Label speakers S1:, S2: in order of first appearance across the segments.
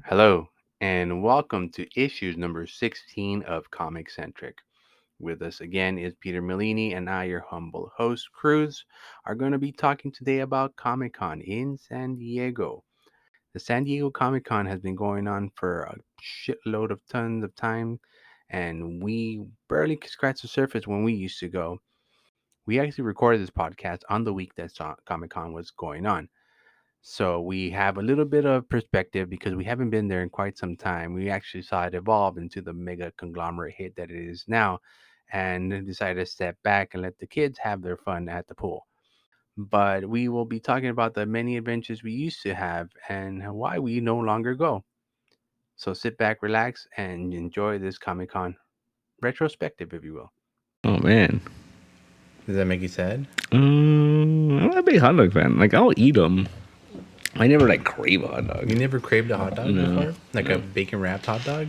S1: Hello, and welcome to issues number 16 of ComicCentric. With us again is Peter Mellini, and I, your humble host, Cruz, are going to be talking today about Comicon in San Diego. The San Diego Comic Con has been going on for a shitload of tons of time, and we barely scratched the surface when we used to go. We actually recorded this podcast on the week that Comic Con was going on. So we have a little bit of perspective because we haven't been there in quite some time. We actually saw it evolve into the mega conglomerate hit that it is now and then decided to step back and let the kids have their fun at the pool. But we will be talking about the many adventures we used to have and why we no longer go. So sit back, relax, and enjoy this Comic Con retrospective, if you will.
S2: Oh man,
S3: Does that make you sad?
S2: I'm not a big hot dog fan. Like I'll eat them. I never like crave a hot
S3: You
S2: dog.
S3: never craved a hot dog
S2: No.
S3: before? Like a bacon wrapped hot dog?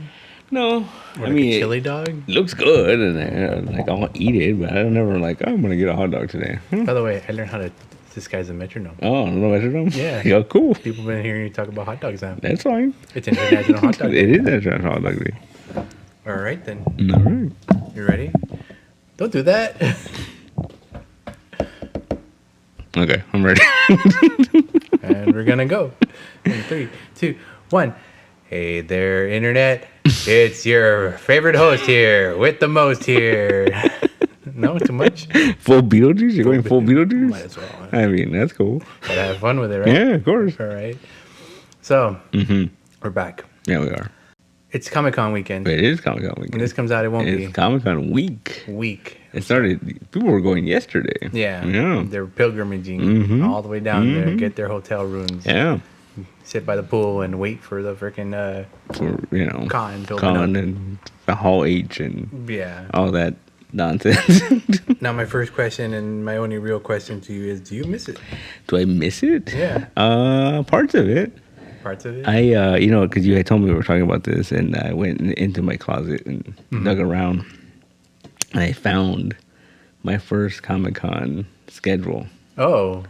S2: No,
S3: Or
S2: I
S3: like
S2: mean
S3: a chili dog?
S2: it looks good, and like I'll eat it, but I don't never like. Oh, I'm gonna get a hot dog today.
S3: By the way, I learned how to disguise a metronome.
S2: Oh, no metronome.
S3: Yeah.
S2: Yeah, cool.
S3: People have been hearing you talk about hot dogs now.
S2: That's fine.
S3: It's International Hot Dog
S2: It
S3: Day.
S2: is that hot dog day.
S3: All right, then.
S2: All right.
S3: You ready? Don't do that.
S2: Okay, I'm ready.
S3: And we're going to go. In 3, 2, 1. Hey there, Internet. It's your favorite host here with the most here. No, too much?
S2: Full Beetlejuice? You're going full
S3: Might
S2: Beetlejuice?
S3: as well.
S2: I mean, that's cool.
S3: Gotta have fun with it, right?
S2: Yeah, of course.
S3: All right. So,
S2: Mm-hmm.
S3: we're back.
S2: Yeah, we are.
S3: It's Comic Con weekend.
S2: It is Comic Con
S3: When
S2: weekend.
S3: this comes out, it won't
S2: It's
S3: be
S2: Comic Con week.
S3: week.
S2: It started. People were going yesterday.
S3: Yeah.
S2: Yeah.
S3: They're pilgrimaging
S2: Mhm.
S3: all the way down there,
S2: Mhm.
S3: get their hotel rooms,
S2: Yeah.
S3: sit by the pool, and wait for the freaking
S2: For
S3: con to open
S2: Con
S3: up.
S2: and the Hall H and
S3: Yeah.
S2: all that nonsense.
S3: Now, my first question and my only real question to you is: do you miss it?
S2: Do I miss it?
S3: Yeah.
S2: Parts of it.
S3: Parts of it.
S2: I because you had told me we were talking about this, and I went into my closet and dug around, and I found my first Comic Con schedule
S3: Oh,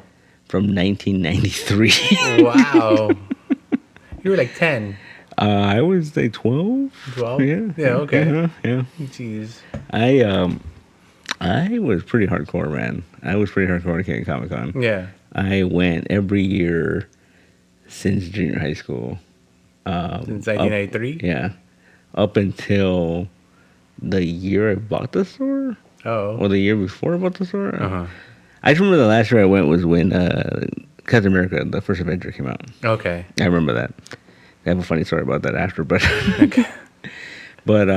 S2: from 1993.
S3: wow. You were like 10,
S2: I was like 12.
S3: 12?
S2: Yeah.
S3: Yeah, okay.
S2: Yeah.
S3: Jeez.
S2: I was pretty hardcore, man. I was pretty hardcore at Comic Con.
S3: Yeah.
S2: I went every year since junior high school.
S3: Since 1993?
S2: Yeah, up until the year I bought the store, or
S3: Oh.
S2: the year before I bought the store.
S3: Uh-huh.
S2: I just remember the last year I went was when Captain America: The First Avenger came out.
S3: Okay.
S2: I remember that. I have a funny story about that after, but
S3: Okay.
S2: but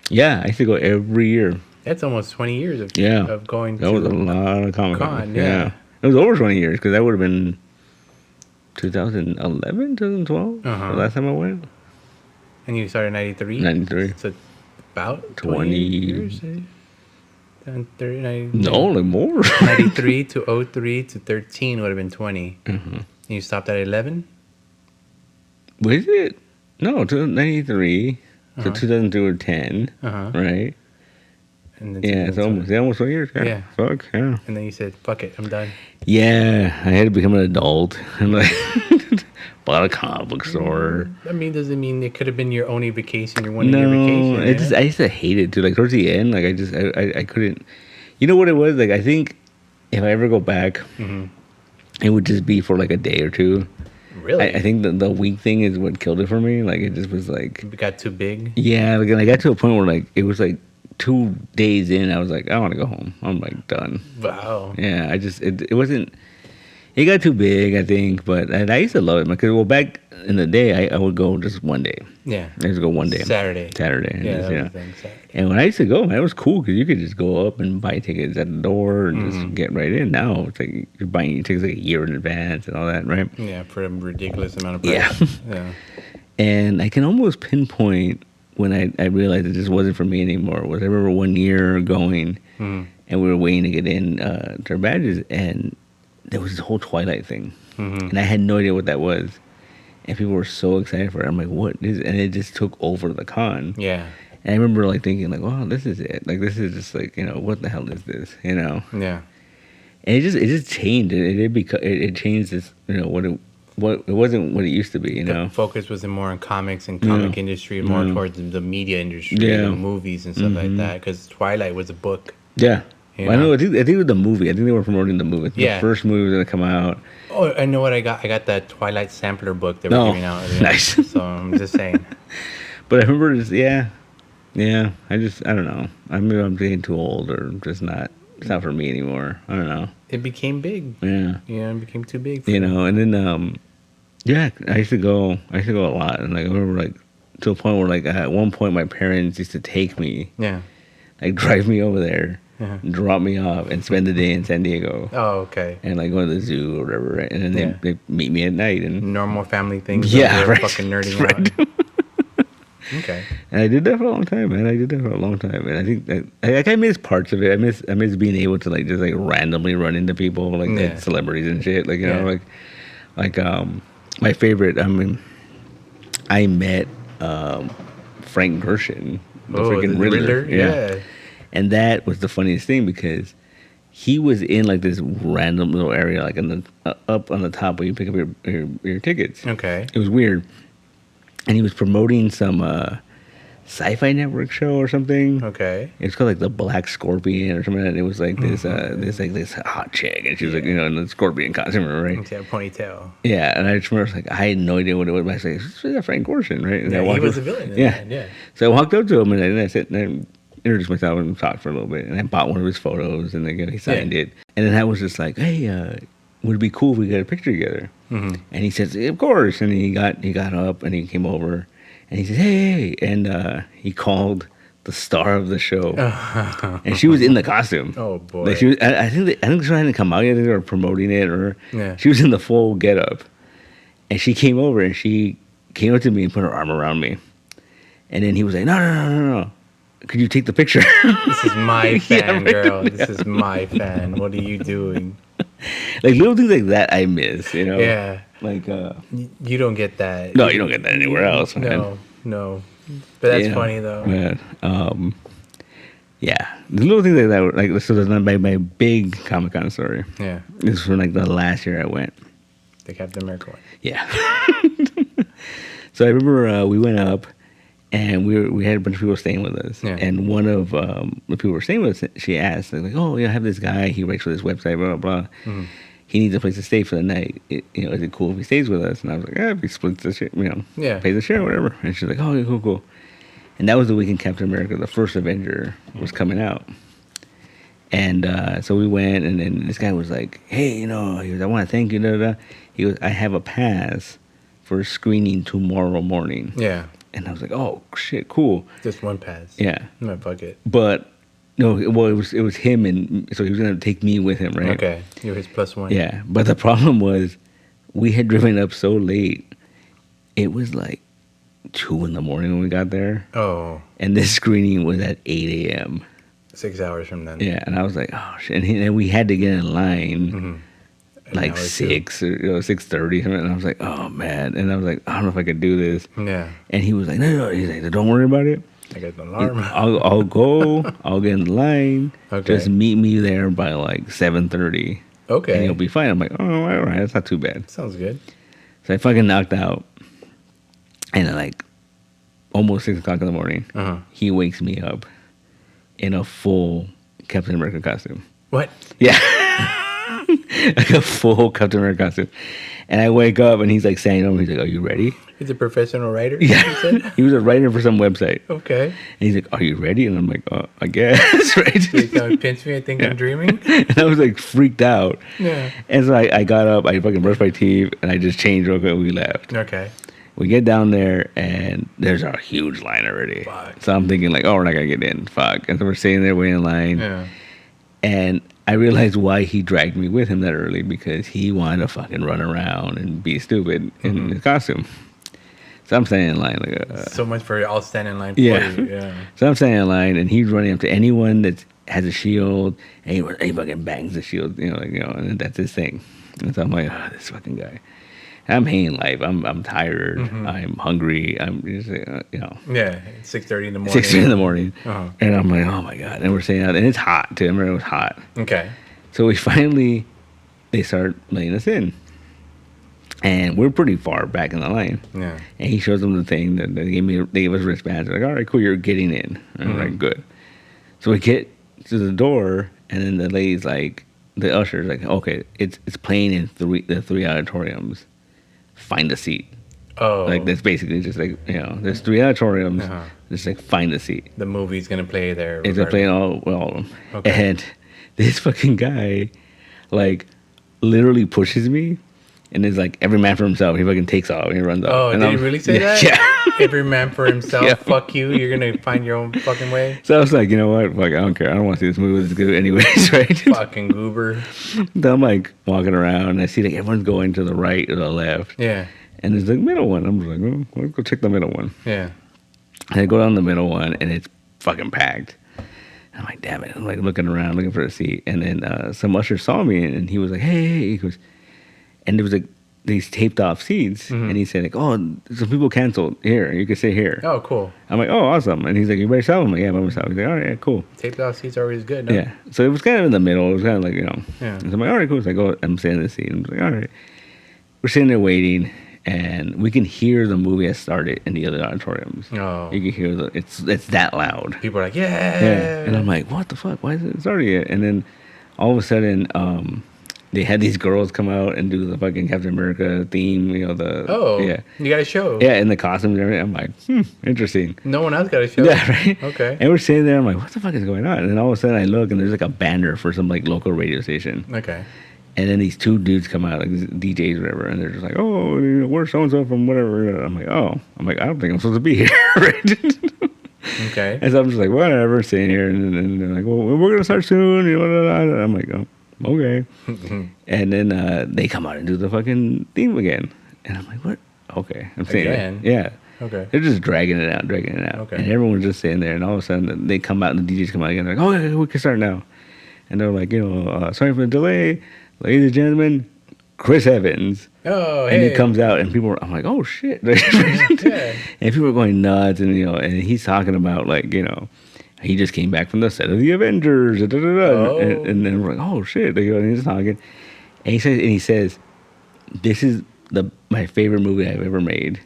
S2: yeah, I used to go every year.
S3: That's almost 20 years of
S2: Yeah.
S3: of going
S2: That was a
S3: to.
S2: lot of Comic Con.
S3: Con, yeah.
S2: It was over 20 years because that would have been 2011, 2012.
S3: Uh-huh.
S2: The last time I went.
S3: And you started in 93?
S2: 93.
S3: So about
S2: 20
S3: 20 years? And 30, 90,
S2: No, like more.
S3: 93 to 03 to 13 would have been 20.
S2: Mhm.
S3: And you stopped at 11?
S2: Was it? No, 93 to 2002 or 10,
S3: Uh-huh.
S2: right?
S3: And then
S2: Yeah, it's almost 20 years. Yeah.
S3: Yeah.
S2: Fuck, yeah.
S3: And then you said, fuck it, I'm done.
S2: Yeah, I had to become an adult and like bought a comic book store.
S3: I mean, does it mean it could have been your only vacation, your one
S2: No,
S3: year vacation?
S2: it just I used to hate it too. Like towards the end, like I couldn't. You know what it was? Like I think if I ever go back,
S3: Mhm.
S2: it would just be for like a day or two.
S3: Really?
S2: I think the week thing is what killed it for me. Like it just was like,
S3: It got too big?
S2: yeah, like and I got to a point where like it was like 2 days in, I was like, I want to go home. I'm like done.
S3: Wow.
S2: Yeah, it wasn't. It got too big, I think, but and I used to love it because well back in the day I would go just one day.
S3: Yeah.
S2: I used to go one day.
S3: Saturday.
S2: Saturday. And
S3: Yeah,
S2: just,
S3: that
S2: you
S3: was
S2: know.
S3: the thing, Saturday.
S2: And when I used to go, man, it was cool because you could just go up and buy tickets at the door and
S3: Mm-hmm.
S2: just get right in. Now it's like you're buying your tickets like a year in advance and all that, right?
S3: Yeah, for a ridiculous amount of
S2: Yeah.
S3: price. Yeah.
S2: And I can almost pinpoint when I realized it just wasn't for me anymore. Was I remember one year going
S3: Mhm.
S2: and we were waiting to get in to our badges, and there was this whole Twilight thing,
S3: Mhm.
S2: and I had no idea what that was. And people were so excited for it. I'm like, what is it? And it just took over the con.
S3: Yeah.
S2: And I remember like thinking like, wow, this is it. Like this is just like, what the hell is this?
S3: Yeah.
S2: And it just changed. It changed this, what it what it wasn't what it used to be, you
S3: The
S2: know.
S3: focus was more on comics and comic industry, more towards the media industry, the movies and stuff like that. Because Twilight was a book.
S2: Yeah.
S3: You
S2: Well, I
S3: know?
S2: know. I think it was the movie. I think they were promoting the movie.
S3: Yeah.
S2: The first movie was gonna come out.
S3: Oh, I know what I got. I got that Twilight sampler book they were
S2: Oh,
S3: giving out.
S2: nice.
S3: So I'm just saying.
S2: But I remember just yeah. I don't know. I mean, I'm getting too old, or just not. It's not for me anymore. I don't know.
S3: It became big.
S2: Yeah.
S3: Yeah, it became too big.
S2: You know, and then yeah, I used to go a lot, and like I remember like to a point where like at one point my parents used to take me,
S3: Yeah.
S2: like drive me over there,
S3: Uh-huh.
S2: drop me off, and spend the day in San Diego,
S3: Oh, okay.
S2: and like go to the zoo or whatever, right? And then
S3: Yeah.
S2: they meet me at night, and
S3: Normal family things.
S2: Yeah,
S3: They're
S2: right.
S3: Fucking nerding
S2: Right.
S3: out. Okay.
S2: and I did that for a long time, man. I did that for a long time, and I think that I miss parts of it. I miss being able to like just like randomly run into people like
S3: Yeah.
S2: celebrities and shit, like you
S3: Yeah.
S2: know like my favorite. I mean, I met Frank Gershon, the freaking
S3: the
S2: Riddler.
S3: Yeah.
S2: And that was the funniest thing because he was in like this random little area, like in the up on the top where you pick up your tickets.
S3: Okay.
S2: It was weird, and he was promoting some sci-fi network show or something.
S3: Okay.
S2: It's called like the Black Scorpion or something. And it was like this hot chick, and she was like in the scorpion costume, right?
S3: She had a ponytail.
S2: Yeah, and I just remember like I had no idea what it was. But I was like, "This is Frank Gorshin, right?" And
S3: Yeah,
S2: I
S3: he
S2: walked
S3: was
S2: over-
S3: a villain. In
S2: Yeah.
S3: that, yeah.
S2: So I walked up to him and I said, and I introduced myself and talked for a little bit, and I bought one of his photos, and he signed it. And then I was just like, "Hey, would it be cool if we got a picture together?"
S3: Mm-hmm.
S2: And he says, "Of course." And he got up and he came over, and he said, "Hey," and he called the star of the show, and she was in the costume.
S3: Oh boy.
S2: Like she was, I think the show hadn't come out yet. I think they were promoting it, or
S3: Yeah.
S2: she was in the full getup, and she came over and she came up to me and put her arm around me, and then he was like, "No. Could you take the picture?"
S3: This is my fan,
S2: right.
S3: girl. This is my fan. What are you doing?
S2: Like little things like that I miss, you know.
S3: Yeah.
S2: Like
S3: You don't get that.
S2: no, you don't get that anywhere else, man.
S3: No. But that's
S2: You know,
S3: funny though.
S2: Man, yeah, the little things like that. Were, like so, that's my big Comicon story.
S3: Yeah.
S2: This was from like the last year I went.
S3: The Captain America one.
S2: Yeah. So I remember we went up, and we had a bunch of people staying with us.
S3: Yeah.
S2: And one of the people who were staying with us, she asked, like, "Oh, yeah, I have this guy. He writes for this website, blah blah blah.
S3: Mhm.
S2: He needs a place to stay for the night. Is it cool if he stays with us?" And I was like, "Yeah, if he splits the shit,
S3: Yeah.
S2: pays the share, whatever." And she's like, "Oh, yeah, cool." And that was the weekend Captain America, the first Avenger, was coming out. And so we went, and then this guy was like, "Hey, he goes, I want to thank you." Da, da, da. He goes, "I have a pass for a screening tomorrow morning."
S3: Yeah.
S2: And I was like, "Oh shit, cool."
S3: Just one pass.
S2: Yeah,
S3: In my bucket.
S2: but no, well, it was him, and so he was gonna take me with him, right?
S3: Okay. You're his +1.
S2: Yeah, but the problem was, we had driven up so late. It was like 2 a.m. when we got there,
S3: Oh,
S2: and this screening was at 8 a.m.
S3: 6 hours from then.
S2: Yeah, and I was like, "Oh shit!" And we had to get in line.
S3: Mm-hmm.
S2: Like 6 or 6:30, and I was like, "Oh man!" And I was like, "I don't know if I could do this."
S3: Yeah.
S2: And he was like, "No." He's like, "Don't worry about it.
S3: I got the alarm.
S2: I'll go. I'll get in the line.
S3: Okay.
S2: Just meet me there by like 7:30, and
S3: Okay.
S2: you'll be fine." I'm like, "Oh, all right, that's not too bad."
S3: Sounds good.
S2: So I fucking knocked out, and at like almost 6 o'clock in the morning,
S3: Uh-huh.
S2: he wakes me up in a full Captain America costume.
S3: What?
S2: Yeah. Like a full Captain America costume. And I wake up and he's like saying, "Oh, he's like, are you ready?"
S3: He's a professional writer?
S2: Yeah.
S3: You said?
S2: He was a writer for some website.
S3: Okay.
S2: And he's like, "Are you ready?" And I'm like, "I guess," right?
S3: So you come and pinch me. I think I'm dreaming.
S2: And I was like freaked out.
S3: Yeah.
S2: And so I got up, I fucking brushed my teeth, and I just changed real quick and we left.
S3: Okay.
S2: We get down there and there's a huge line already.
S3: Fuck.
S2: So I'm thinking like, "Oh, we're not gonna get in. Fuck." And so we're sitting there waiting in line.
S3: Yeah.
S2: And I realized why he dragged me with him that early, because he wanted to fucking run around and be stupid in his costume. So I'm standing in line like
S3: So much for all standing in line for
S2: Yeah.
S3: you. Yeah.
S2: so I'm standing in line, and he's running up to anyone that has a shield, and he fucking bangs the shield, and that's his thing. And so I'm like, this fucking guy. I'm hating life. I'm tired. I'm hungry. I'm just,
S3: Yeah. 6:30 in the morning.
S2: 6 in the morning,
S3: Uh-huh.
S2: and I'm like, oh my god. And we're sitting out, and it's hot too. I remember it was hot.
S3: Okay.
S2: So they start letting us in. And we're pretty far back in the line.
S3: Yeah.
S2: And he shows them the thing that they gave us wristbands. They're like, all right, cool, you're getting in. And I'm like, good. So we get to the door, and then the lady's like, the usher's like, okay, it's playing in the three auditoriums. Find a seat.
S3: Oh.
S2: Like, that's basically just like, there's 3 auditoriums. Just like, find a seat.
S3: The movie's going to play there.
S2: It's going to play in all of them.
S3: Okay.
S2: And this fucking guy, like, literally pushes me. And it's like, every man for himself. He fucking takes off and he runs off.
S3: Oh,
S2: and
S3: did he really say that?
S2: Yeah.
S3: Every man for himself.
S2: Yeah.
S3: Fuck you. You're going to find your own fucking way.
S2: So I was like, you know what? Fuck, I don't care. I don't want to see this movie. It's good anyways, right?
S3: Fucking goober.
S2: Then I'm like walking around and I see like everyone's going to the right or the left.
S3: Yeah.
S2: And there's the middle one. I'm just like, oh, let's go check the middle one.
S3: Yeah.
S2: And I go down the middle one and it's fucking packed. I'm like, damn it. I'm like looking around, looking for a seat. And then some usher saw me and he was like, hey. He goes, and there was like these taped off seats. And he said, like, oh, some people canceled. Here, you can sit here.
S3: Oh, cool.
S2: I'm like, oh, awesome. And he's like, you better sell them? I'm like, yeah, by myself. He's like, all right, yeah, cool.
S3: Taped off seats are always good, no?
S2: Yeah. So it was kind of in the middle. It was kind of like,
S3: Yeah.
S2: So I'm like, all right, cool. So I go, I'm sitting in the seat. And I'm like, all right. We're sitting there waiting. And we can hear the movie has started in the other auditoriums.
S3: Oh.
S2: You can hear it's that loud.
S3: People are like,
S2: Yeah. And I'm like, what the fuck? Why is it started yet? And then all of a sudden, they had these girls come out and do the fucking Captain America theme.
S3: Oh.
S2: Yeah.
S3: You got a show.
S2: Yeah, and the costumes and everything. I'm like, interesting.
S3: No one else got a show.
S2: Yeah, right?
S3: Okay.
S2: And we're sitting there. I'm like, what the fuck is going on? And then all of a sudden I look and there's like a banner for some like local radio station.
S3: Okay.
S2: And then these 2 dudes come out, like DJs or whatever, and they're just like, oh, we're so-and-so from whatever. I'm like, oh. I'm like, I don't think I'm supposed to be here. Right?
S3: Okay.
S2: And so I'm just like, whatever, sitting here. And they're like, well, we're going to start soon. And I'm like, oh, okay. And then they come out and do the fucking theme again. And I'm like, what? Okay. I'm sitting
S3: Again?
S2: there. Yeah.
S3: Okay.
S2: They're just dragging it out.
S3: Okay.
S2: And everyone's just sitting there. And all of a sudden, they come out and the DJs come out again. They're like, oh, yeah, we can start now. And they're like, sorry for the delay. Ladies and gentlemen, Chris Evans.
S3: Oh, hey.
S2: And he comes out, and I'm like, oh, shit.
S3: Yeah.
S2: And people are going nuts, and, and he's talking about, like, he just came back from the set of the Avengers.
S3: Oh.
S2: And then we're like, oh, shit. And he's talking. And he says, this is my favorite movie I've ever made.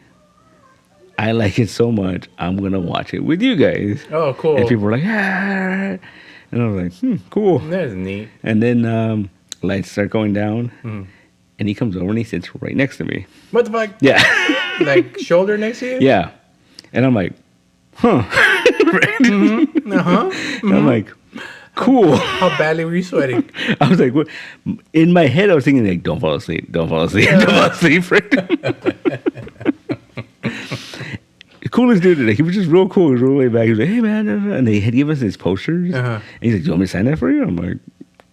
S2: I like it so much, I'm going to watch it with you guys.
S3: Oh, cool.
S2: And people were like, ah. And I was like, cool.
S3: That's neat.
S2: And then lights start going down, and he comes over and he sits right next to me.
S3: What the fuck?
S2: Yeah.
S3: Like shoulder next to you?
S2: Yeah. And I'm like, huh. And I'm like, cool.
S3: How badly were you sweating?
S2: I was like, what? In my head, I was thinking, like, don't fall asleep. Don't fall asleep. Don't fall asleep. The coolest dude, like, he was just real cool. He was real way back. He was like, hey, man. And they had given us his posters. And he's like, do you want me to sign that for you? I'm like,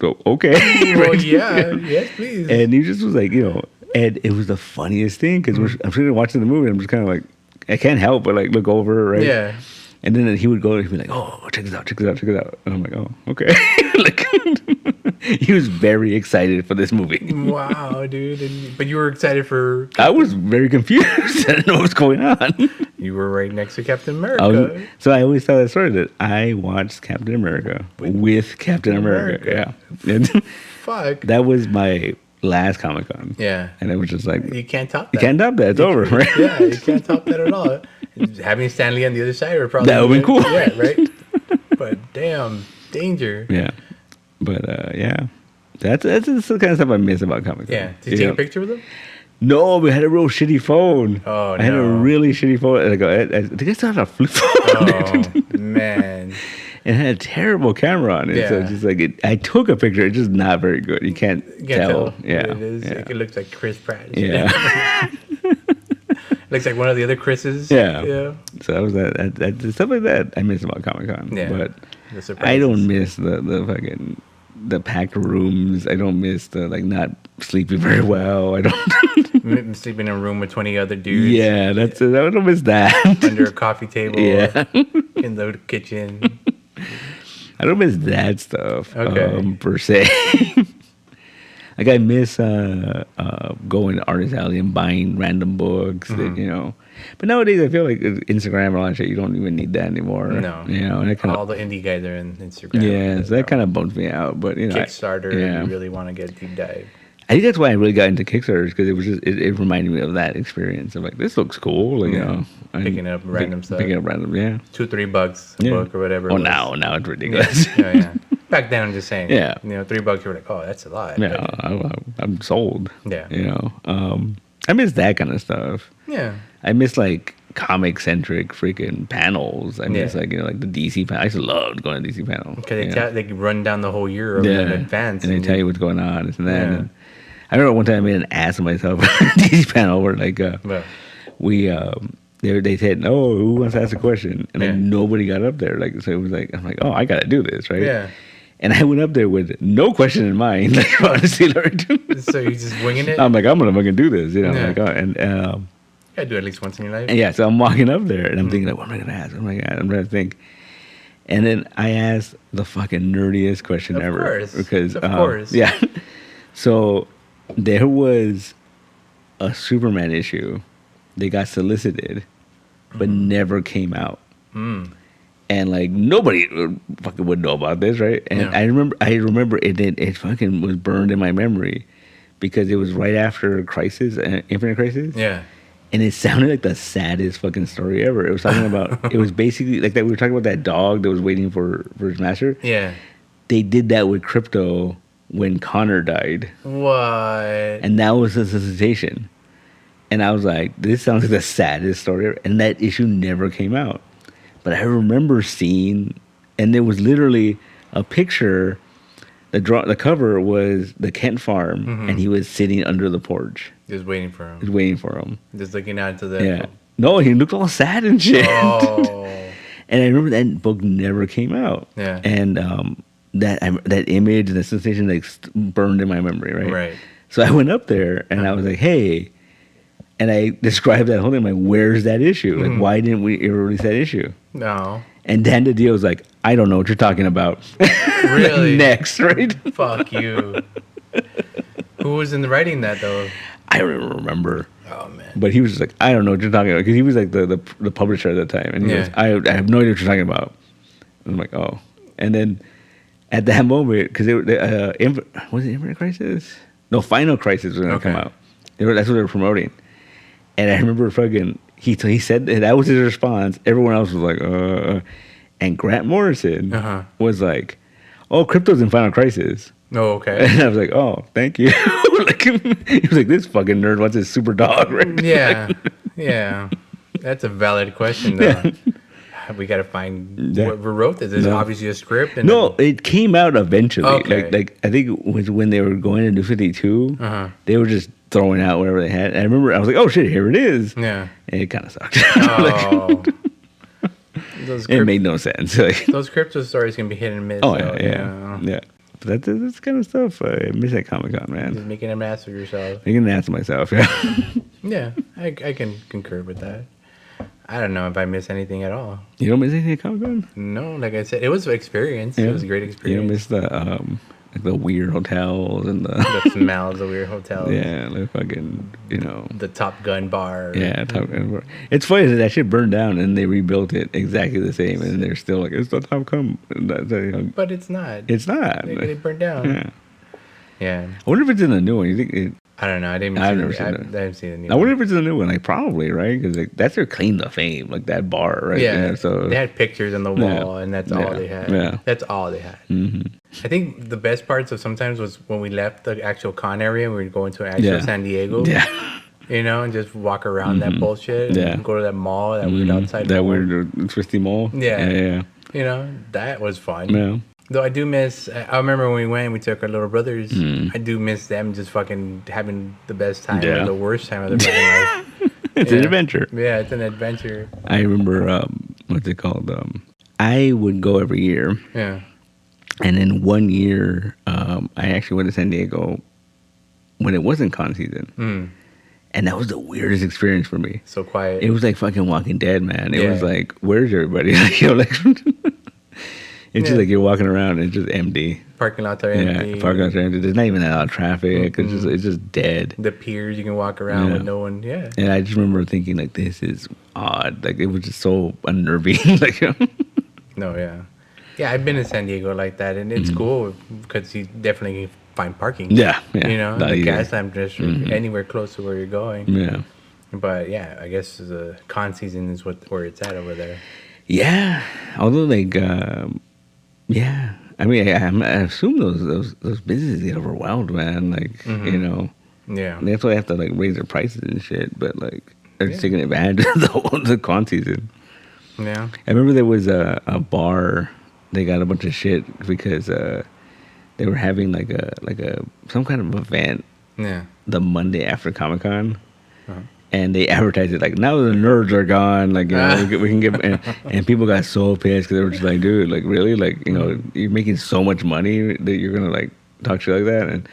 S2: oh, okay.
S3: Well, yeah. Yes, please.
S2: And he just was like, and it was the funniest thing because I'm sitting there watching the movie and I'm just kind of like, I can't help but like look over, right?
S3: Yeah.
S2: And then he'd be like, oh, check this out. And I'm like, oh, okay. Like, he was very excited for this movie.
S3: Wow, dude. But you were excited for...
S2: I was very confused. I didn't know what was going on.
S3: You were right next to Captain America.
S2: So I always tell that story that I watched Captain America with Captain America. Yeah. And
S3: Fuck.
S2: that was my last Comicon.
S3: Yeah.
S2: And it was just like...
S3: You can't top that.
S2: You can't top that. It's over, right?
S3: Yeah, you can't top that at all. Having Stanley on the other side would probably...
S2: That would be cool.
S3: Yeah, right? But damn, danger.
S2: Yeah. But, yeah. That's the kind of stuff I miss about Comicon.
S3: Yeah. Did you take a picture with him?
S2: No, we had a real shitty phone.
S3: Oh,
S2: I had a really shitty phone. I think I still had a flip phone.
S3: Oh, man.
S2: It had a terrible camera on it. So
S3: Yeah.
S2: it's just like, I took a picture. It's just not very good. You can't tell. Yeah.
S3: It is.
S2: Yeah.
S3: It looks like Chris Pratt.
S2: Yeah.
S3: Looks like one of the other Chris's.
S2: Yeah.
S3: Yeah.
S2: So that was that stuff like that I miss about Comicon.
S3: Yeah.
S2: But
S3: The
S2: I
S3: surprises.
S2: don't miss the fucking the packed rooms. I don't miss the like not sleeping very well. I don't.
S3: Sleeping in a room with 20 other dudes.
S2: Yeah, that's it. I don't miss that.
S3: Under a coffee table.
S2: Yeah.
S3: In the kitchen.
S2: I don't miss that stuff.
S3: Okay.
S2: Per se. Like I miss going to Artist Alley and buying random books that, But nowadays I feel like Instagram and all that shit, you don't even need that anymore.
S3: No.
S2: And that kind
S3: All
S2: of
S3: the indie guys are in Instagram.
S2: yeah, so that kind of bums me out. But
S3: Kickstarter, if you really want to get deep dive.
S2: I think that's why I really got into Kickstarters, because it was just it reminded me of that experience of like, this looks cool, like, you know,
S3: Picking up random stuff.
S2: picking up random, yeah.
S3: $2-3 a book or whatever.
S2: Oh,
S3: it was.
S2: now it's ridiculous.
S3: Yeah. Back then, I'm just saying.
S2: Yeah.
S3: You know, $3 you were like, oh, that's a lot.
S2: Yeah,
S3: But,
S2: I'm sold.
S3: Yeah.
S2: You know, I miss that kind of stuff.
S3: yeah.
S2: I miss like comic-centric freaking panels. I miss like, you know, like the DC panel. I used to love going to DC panel.
S3: Because they run down the whole year in advance.
S2: And they tell you what's going on, this and that.
S3: Yeah.
S2: And I remember one time I made an ass of myself on a DC panel where like they said, no, who wants to ask a question? And then nobody got up there. Like, so it was like, I'm like, oh, I got to do this, right?
S3: Yeah.
S2: And I went up there with no question in mind. Like, honestly,
S3: so you're just winging it?
S2: I'm like, I'm going to fucking do this. You know,
S3: Yeah.
S2: like,
S3: You gotta do it at least once in your life.
S2: and yeah, so I'm walking up there and I'm thinking, like, what am I going to ask? What am I going to ask? I'm trying to think. And then I asked the fucking nerdiest question ever.
S3: Course.
S2: Because,
S3: Of course.
S2: Yeah. So there was a Superman issue. They got solicited, but never came out. And like nobody fucking would know about this, right? And
S3: Yeah.
S2: I remember it fucking was burned in my memory because it was right after Crisis, Infinite Crisis.
S3: Yeah.
S2: And it sounded like the saddest fucking story ever. It was talking about, it was basically like that. We were talking about that dog that was waiting for his master.
S3: Yeah.
S2: They did that with Crypto when Connor died.
S3: What?
S2: And that was the solicitation. And I was like, this sounds like the saddest story ever. And that issue never came out. But I remember seeing, and there was literally a picture. The cover was the Kent farm, and he was sitting under the porch.
S3: Just waiting for him.
S2: Just waiting for him.
S3: Just looking out to the.
S2: Yeah. No, he looked all sad and shit.
S3: Oh.
S2: And I remember that book never came out.
S3: Yeah.
S2: And that image and the sensation like burned in my memory, right?
S3: Right.
S2: So I went up there and I was like, hey. And I described that whole thing. I'm like, where's that issue? Like, why didn't we ever release that issue?
S3: No.
S2: And Dan DiDio was like, I don't know what you're talking about.
S3: Really?
S2: Next, right?
S3: Fuck you. Who was in the writing that though?
S2: I don't even remember.
S3: Oh man.
S2: But he was just like, I don't know what you're talking about. Because he was like the publisher at that time. And he goes, I have no idea what you're talking about. And I'm like, oh. And then at that moment, because was it Infinite Crisis? No, Final Crisis was going to come out. That's what they were promoting. And I remember fucking, he said that was his response. Everyone else was like, And Grant Morrison was like, oh, Crypto's in Final Crisis.
S3: Oh, okay.
S2: And I was like, oh, thank you. Like, he was like, this fucking nerd wants his super dog, right?
S3: Yeah. Yeah. That's a valid question, though. Yeah. We got to find whoever wrote this. Is obviously a script? And
S2: no, it came out eventually.
S3: Okay.
S2: Like I think it was when they were going to New 52. They were just throwing out whatever they had. And I remember I was like, oh, shit, here it is.
S3: Yeah.
S2: And it kind of sucked.
S3: Oh.
S2: It made no sense. Like,
S3: those crypto stories can be hit and miss.
S2: Oh,
S3: though,
S2: yeah. But that's kind of stuff. I miss that Comicon, man.
S3: Just making an ass of yourself.
S2: Making an ass of myself, yeah.
S3: Yeah, I can concur with that. I don't know if I miss anything at all.
S2: You don't miss anything at Comicon?
S3: No, like I said, it was an experience. Yeah. It was a great experience.
S2: You don't miss the weird hotels and
S3: the smells of weird hotels.
S2: Yeah, like fucking,
S3: the Top Gun bar.
S2: Yeah, Top Gun bar. It's funny that shit burned down and they rebuilt it exactly the same, and they're still like, it's the Top Gun.
S3: But it's not.
S2: It's not.
S3: It burned down.
S2: Yeah.
S3: Yeah.
S2: I wonder if it's in the new one. You think?
S3: I don't know. I haven't seen the new one.
S2: I wonder if it's in the new one. Like, probably, right? Because like, that's their claim to fame, like that bar, right?
S3: Yeah.
S2: So
S3: they had pictures on the wall, and that's all they had.
S2: Yeah.
S3: That's all they had.
S2: Mm-hmm.
S3: I think the best parts of sometimes was when we left the actual con area and we were going to actual San Diego.
S2: Yeah.
S3: And just walk around that bullshit. And go to that mall, that weird outside
S2: that
S3: mall.
S2: weird twisty mall.
S3: Yeah. That was fun.
S2: Yeah.
S3: Though I do miss, I remember when we went, we took our little brothers. I do miss them just fucking having the best time or the worst time of their fucking life.
S2: It's an adventure.
S3: Yeah, it's an adventure.
S2: I remember, what's it called? I would go every year.
S3: Yeah.
S2: And then one year, I actually went to San Diego when it wasn't con season. And that was the weirdest experience for me.
S3: So quiet.
S2: It was like fucking Walking Dead, man. It was like, where's everybody? It's just like you're walking around and it's just empty.
S3: Parking lots are empty.
S2: Yeah, parking lots are empty. There's not even a lot of traffic. It's just dead.
S3: The piers, you can walk around with no one. Yeah.
S2: And I just remember thinking, like, this is odd. Like, it was just so unnerving. Like,
S3: No, yeah. Yeah, I've been in San Diego like that, and it's cool because you definitely find parking.
S2: Yeah, yeah.
S3: You know,
S2: Not
S3: the
S2: either.
S3: gas lamp district, anywhere close to where you're going.
S2: Yeah.
S3: But yeah, I guess the con season is where it's at over there.
S2: Yeah. Although, like, yeah. I mean, I assume those businesses get overwhelmed, man. Like, you know,
S3: Yeah.
S2: that's why they have to like raise their prices and shit. But like, they're just
S3: Yeah.
S2: taking advantage of the con season.
S3: Yeah.
S2: I remember there was a bar. They got a bunch of shit because they were having like a some kind of event
S3: Yeah.
S2: the Monday after Comicon.
S3: Uh-huh.
S2: And they advertised it like, now the nerds are gone, like, you know, we can get, and people got so pissed because they were just like, dude, like, really, like, you know, you're making so much money that you're gonna like talk shit like that. And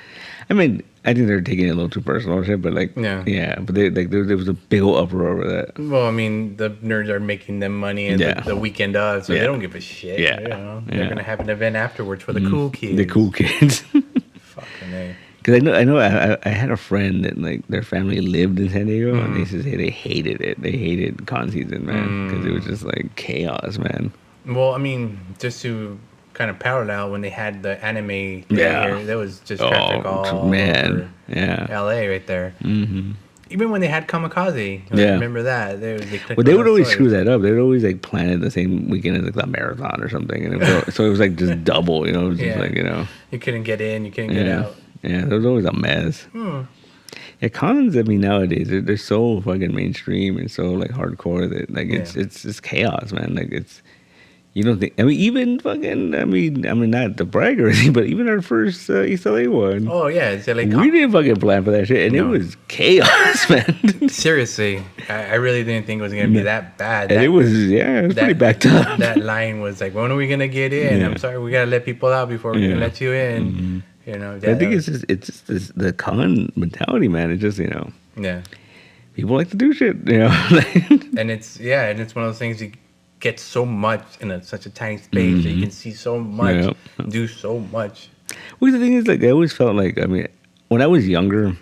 S2: I mean, I think they're taking it a little too personal and shit, but like, yeah, but they like there was a big old uproar over that.
S3: Well, I mean, the nerds are making them money and
S2: Yeah.
S3: the weekend of, so
S2: Yeah.
S3: they don't give a shit.
S2: Yeah.
S3: You know?
S2: Yeah.
S3: They're gonna have an event afterwards for the cool kids.
S2: The cool kids.
S3: Fucking A.
S2: Because I had a friend that like their family lived in San Diego, and they said they hated it. They hated con season, man, because it was just like chaos, man.
S3: Well, I mean, just to kind of parallel, when they had the anime thing here, there was just traffic all over LA right there. Mm-hmm. Even when they had Kamikaze, remember that?
S2: They would always screw that up. They would always like plan it the same weekend as like the marathon or something, and so it was like just double, you know, it was just like, you know,
S3: you couldn't get in, you couldn't get out.
S2: Yeah, there was always a mess. Yeah, cons. I mean, nowadays they're so fucking mainstream and so like hardcore that like it's just chaos, man. Like it's, you don't think. I mean, even fucking. I mean, not to brag or anything, but even our first East LA one.
S3: Oh yeah, it's LA.
S2: We didn't fucking plan for that shit, and it was chaos, man.
S3: Seriously, I really didn't think it was gonna be that bad.
S2: And it was pretty backed up.
S3: That line was like, when are we gonna get in?
S2: Yeah.
S3: I'm sorry, we gotta let people out before we can let you in.
S2: Mm-hmm.
S3: You know,
S2: I think it's just the con mentality, man. It's just, you know, people like to do shit, you know.
S3: and it's one of those things you get so much in such a tiny space that you can see so much, do so much.
S2: Well, the thing is, like, I always felt like, I mean, when I was younger,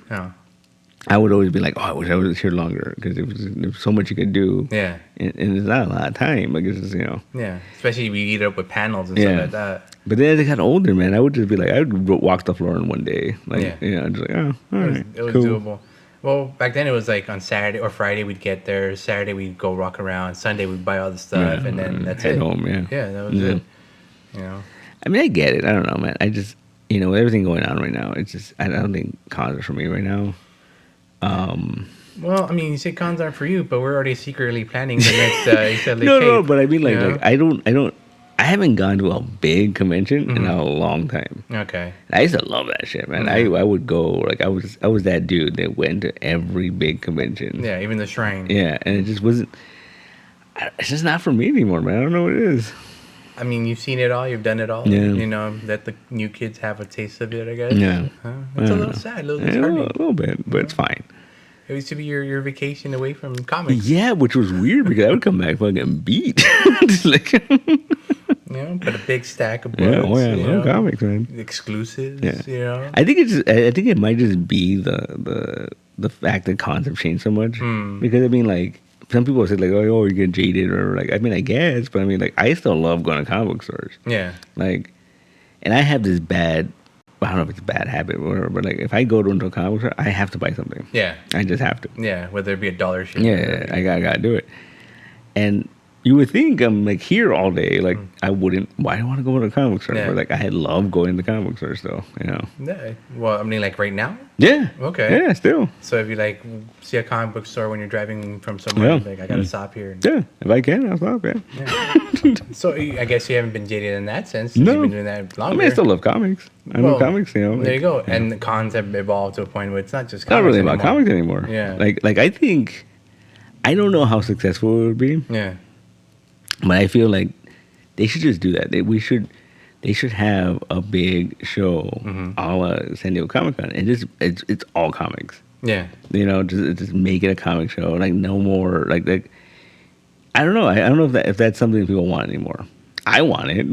S2: I would always be like, oh, I wish I was here longer because there was so much you could do. Yeah. And there's not a lot of time. Like, it's just, you know.
S3: Yeah. Especially if you eat up with panels and stuff like that.
S2: But then as I got older, man, I would just be like, I would walk the floor in one day. Like, you know, just like, oh, all right.
S3: It was
S2: cool.
S3: doable. Well, back then it was like on Saturday or Friday we'd get there. Saturday we'd go rock around. Sunday we'd buy all the stuff, and then that's
S2: head
S3: it.
S2: Home,
S3: yeah, that was it. You know.
S2: I mean, I get it. I don't know, man. I just, you know, with everything going on right now, it's just, I don't think cons are for me right now.
S3: Well, I mean, you say cons aren't for you, but we're already secretly planning the next Cape,
S2: No, but I mean, like I haven't gone to a big convention in a long time.
S3: Okay.
S2: I used to love that shit, man. I would go, like, I was that dude that went to every big convention.
S3: Yeah, even the Shrine.
S2: Yeah, and it just wasn't, it's just not for me anymore, man. I don't know what it is.
S3: I mean, you've seen it all, you've done it all.
S2: Yeah.
S3: You know, let the new kids have a taste of it, I guess.
S2: Yeah.
S3: It's a little sad, a little disheartening.
S2: A little bit, but it's fine.
S3: It used to be your vacation away from comics.
S2: Yeah, which was weird because I would come back fucking beat. Just like,
S3: you know, but a big stack of books.
S2: Yeah, I love comics, man.
S3: Exclusives, you know.
S2: I think it might just be the fact that cons have changed so much. Because I mean, like, some people say like, oh, you get jaded, or like, I mean, I guess, but I mean, like, I still love going to comic book stores. Yeah. Like, and I have this bad, I don't know if it's a bad habit or whatever, but like, if I go into a comic book store, I have to buy something. Yeah. I just have to.
S3: Yeah, whether it be a dollar shit.
S2: Yeah, I gotta do it. And you would think I'm like here all day, like I wouldn't. Why do I want to go to a comic book store?
S3: Yeah.
S2: But like I love going to comic book stores, though. You know.
S3: Yeah. Well, I mean, like right now.
S2: Yeah.
S3: Okay.
S2: Yeah. Still.
S3: So if you like see a comic book store when you're driving from somewhere, like I gotta stop here.
S2: Yeah. If I can, I'll stop. Yeah.
S3: So I guess you haven't been jaded in that sense. Since you've been doing that longer.
S2: I mean, I still love comics. I love comics. You know. Like,
S3: there you go. And the cons have evolved to a point where it's not just
S2: comics. Not really
S3: anymore.
S2: about comics anymore.
S3: Yeah.
S2: Like I think, I don't know how successful it would be.
S3: Yeah.
S2: But I feel like they should just do that. They should have a big show a la San Diego Comicon, and just it's all comics. Yeah, you know, just make it a comic show. Like no more like I don't know. I don't know if that's something people want anymore. I want it.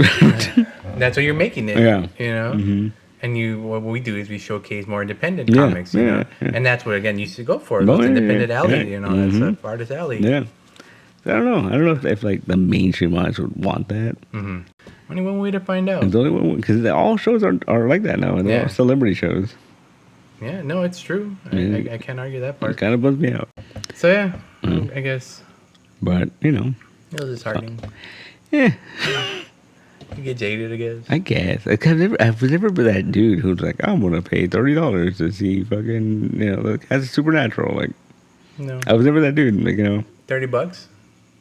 S3: That's what you're making it. Yeah, you know. And what we do is we showcase more independent comics, you know, and that's what again you used to go for. Those independent alley, you know, that's the artist alley.
S2: Yeah. I don't know. I don't know if like the mainstream audience would want that.
S3: Only one way to find out.
S2: It's only one because all shows are like that now. They're all celebrity shows.
S3: Yeah, no, it's true. I can't argue that
S2: It
S3: part.
S2: kind of bums me out.
S3: So yeah, I guess
S2: But you know,
S3: it was disheartening.
S2: yeah,
S3: You get jaded, I guess.
S2: I guess I was never that dude who's like, I'm gonna pay $30 to see fucking that's supernatural. Like,
S3: No,
S2: I was never that dude. Like,
S3: $30.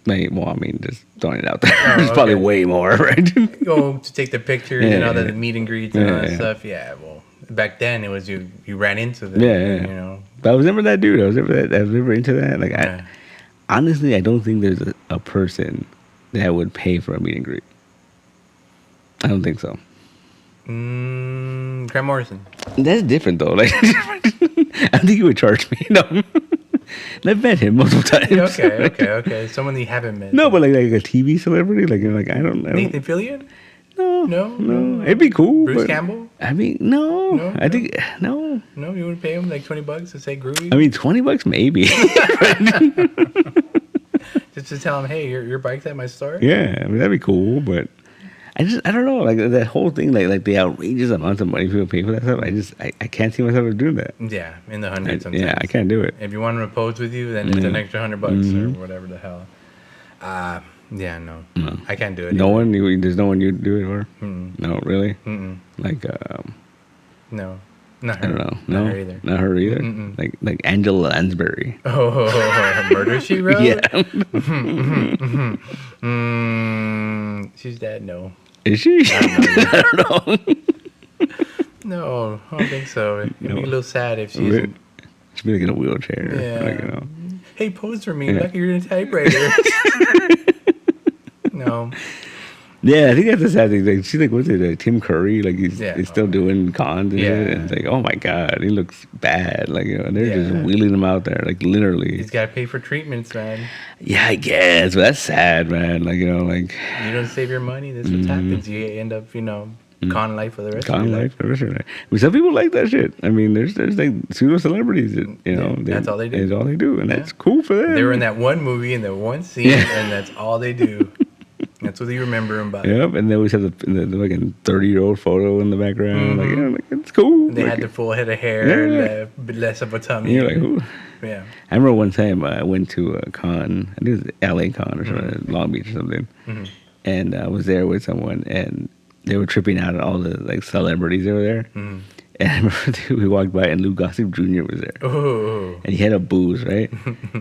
S2: like, well, I mean, just throwing it out there.
S3: Oh,
S2: It's probably
S3: okay.
S2: way more, right?
S3: Go to take the pictures and all the meet and greets and all that
S2: Yeah.
S3: stuff. Yeah, well, back then it was you ran into them.
S2: Yeah.
S3: You know.
S2: But I was never that dude. I was never into that. Like,
S3: Yeah.
S2: honestly, I don't think there's a person that would pay for a meet and greet. I don't think so.
S3: Grant Morrison.
S2: That's different though. Like, I think he would charge me. No, I've met him multiple times.
S3: Okay. Someone that you haven't met.
S2: No, but like a TV celebrity, like I don't.
S3: Nathan Fillion?
S2: No,
S3: No?
S2: it'd be cool.
S3: Bruce
S2: but,
S3: Campbell?
S2: I mean, no.
S3: No?
S2: I think no.
S3: No, you would pay him like $20 to say Groovy?
S2: I mean, $20 maybe.
S3: Just to tell him, hey, your bike's at my store?
S2: Yeah, I mean that'd be cool, but I don't know, like that whole thing, like the outrageous amounts of money people pay for that stuff. I can't see myself doing that.
S3: Yeah, in the hundreds sometimes.
S2: Yeah, I can't do it.
S3: If you want him to pose with you, then it's an extra $100 or whatever the hell. Yeah, no. I can't do it.
S2: No
S3: either.
S2: one, there's no one you'd do it for. No, really. Like
S3: No. Not
S2: I
S3: her.
S2: don't know.
S3: Not
S2: No,
S3: her either.
S2: not her either. Like Angela Lansbury.
S3: Oh, Murder She Wrote?
S2: Yeah,
S3: She's dead? No.
S2: is she? I don't know.
S3: No, I don't think so. It'd be a
S2: No.
S3: little sad if she's...
S2: She'd be like in a wheelchair.
S3: Yeah.
S2: Like,
S3: Hey, pose for me
S2: Yeah.
S3: like you're in a typewriter. No.
S2: Yeah, I think that's the sad thing. Like, she's like, what's it? Tim Curry, like he's still doing cons and shit. And it's like, oh my god, he looks bad. Like, and they're just wheeling him out there, like literally.
S3: He's got to pay for treatments, man.
S2: Yeah, I guess, but that's sad, man. Like, like
S3: You don't save your money, that's what happens. You end up, con life for the rest of
S2: con
S3: your
S2: life, for sure. I mean, some people like that shit. I mean, there's like pseudo celebrities that
S3: that's all they do.
S2: That's all they do, and that's cool for them.
S3: They were in that one movie in that one scene, and that's all they do. That's what you remember them by.
S2: Yep, and they always have the fucking 30-year-old photo in the background. Like, it's cool.
S3: They
S2: like,
S3: had the full head of hair and a bit less of a tummy.
S2: you're like, ooh.
S3: Yeah.
S2: I remember one time I went to a con, I think it was LA Con or something, Long Beach or something, and I was there with someone, and they were tripping out at all the like celebrities that were there. And I remember we walked by, and Lou Gossett Jr. was there.
S3: Oh.
S2: And he had a booze, right?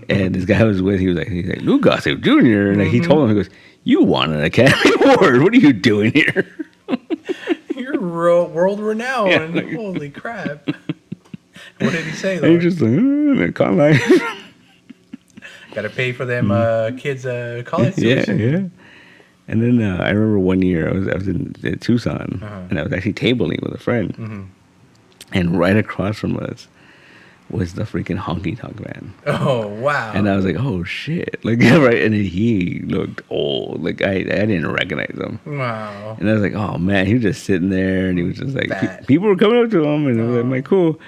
S2: And this guy I was with, he's like, Lou Gossett Jr. And like, he told him, he goes, you won an Academy Award. What are you doing here?
S3: You're world renowned.
S2: Yeah, like-
S3: Holy crap. What did he say,
S2: And
S3: though?
S2: he's just like, con life.
S3: Got to pay for them kids' college
S2: Yeah,
S3: tuition.
S2: yeah. And then I remember one year I was in Tucson, and I was actually tabling with a friend, and right across from us was the freaking honky tonk man.
S3: Oh, wow.
S2: And I was like, oh shit, like right, and then he looked old, like I didn't recognize him.
S3: Wow.
S2: And I was like, oh man, he was just sitting there, and he was just like,
S3: Fat.
S2: people were coming up to him, and I was like, cool.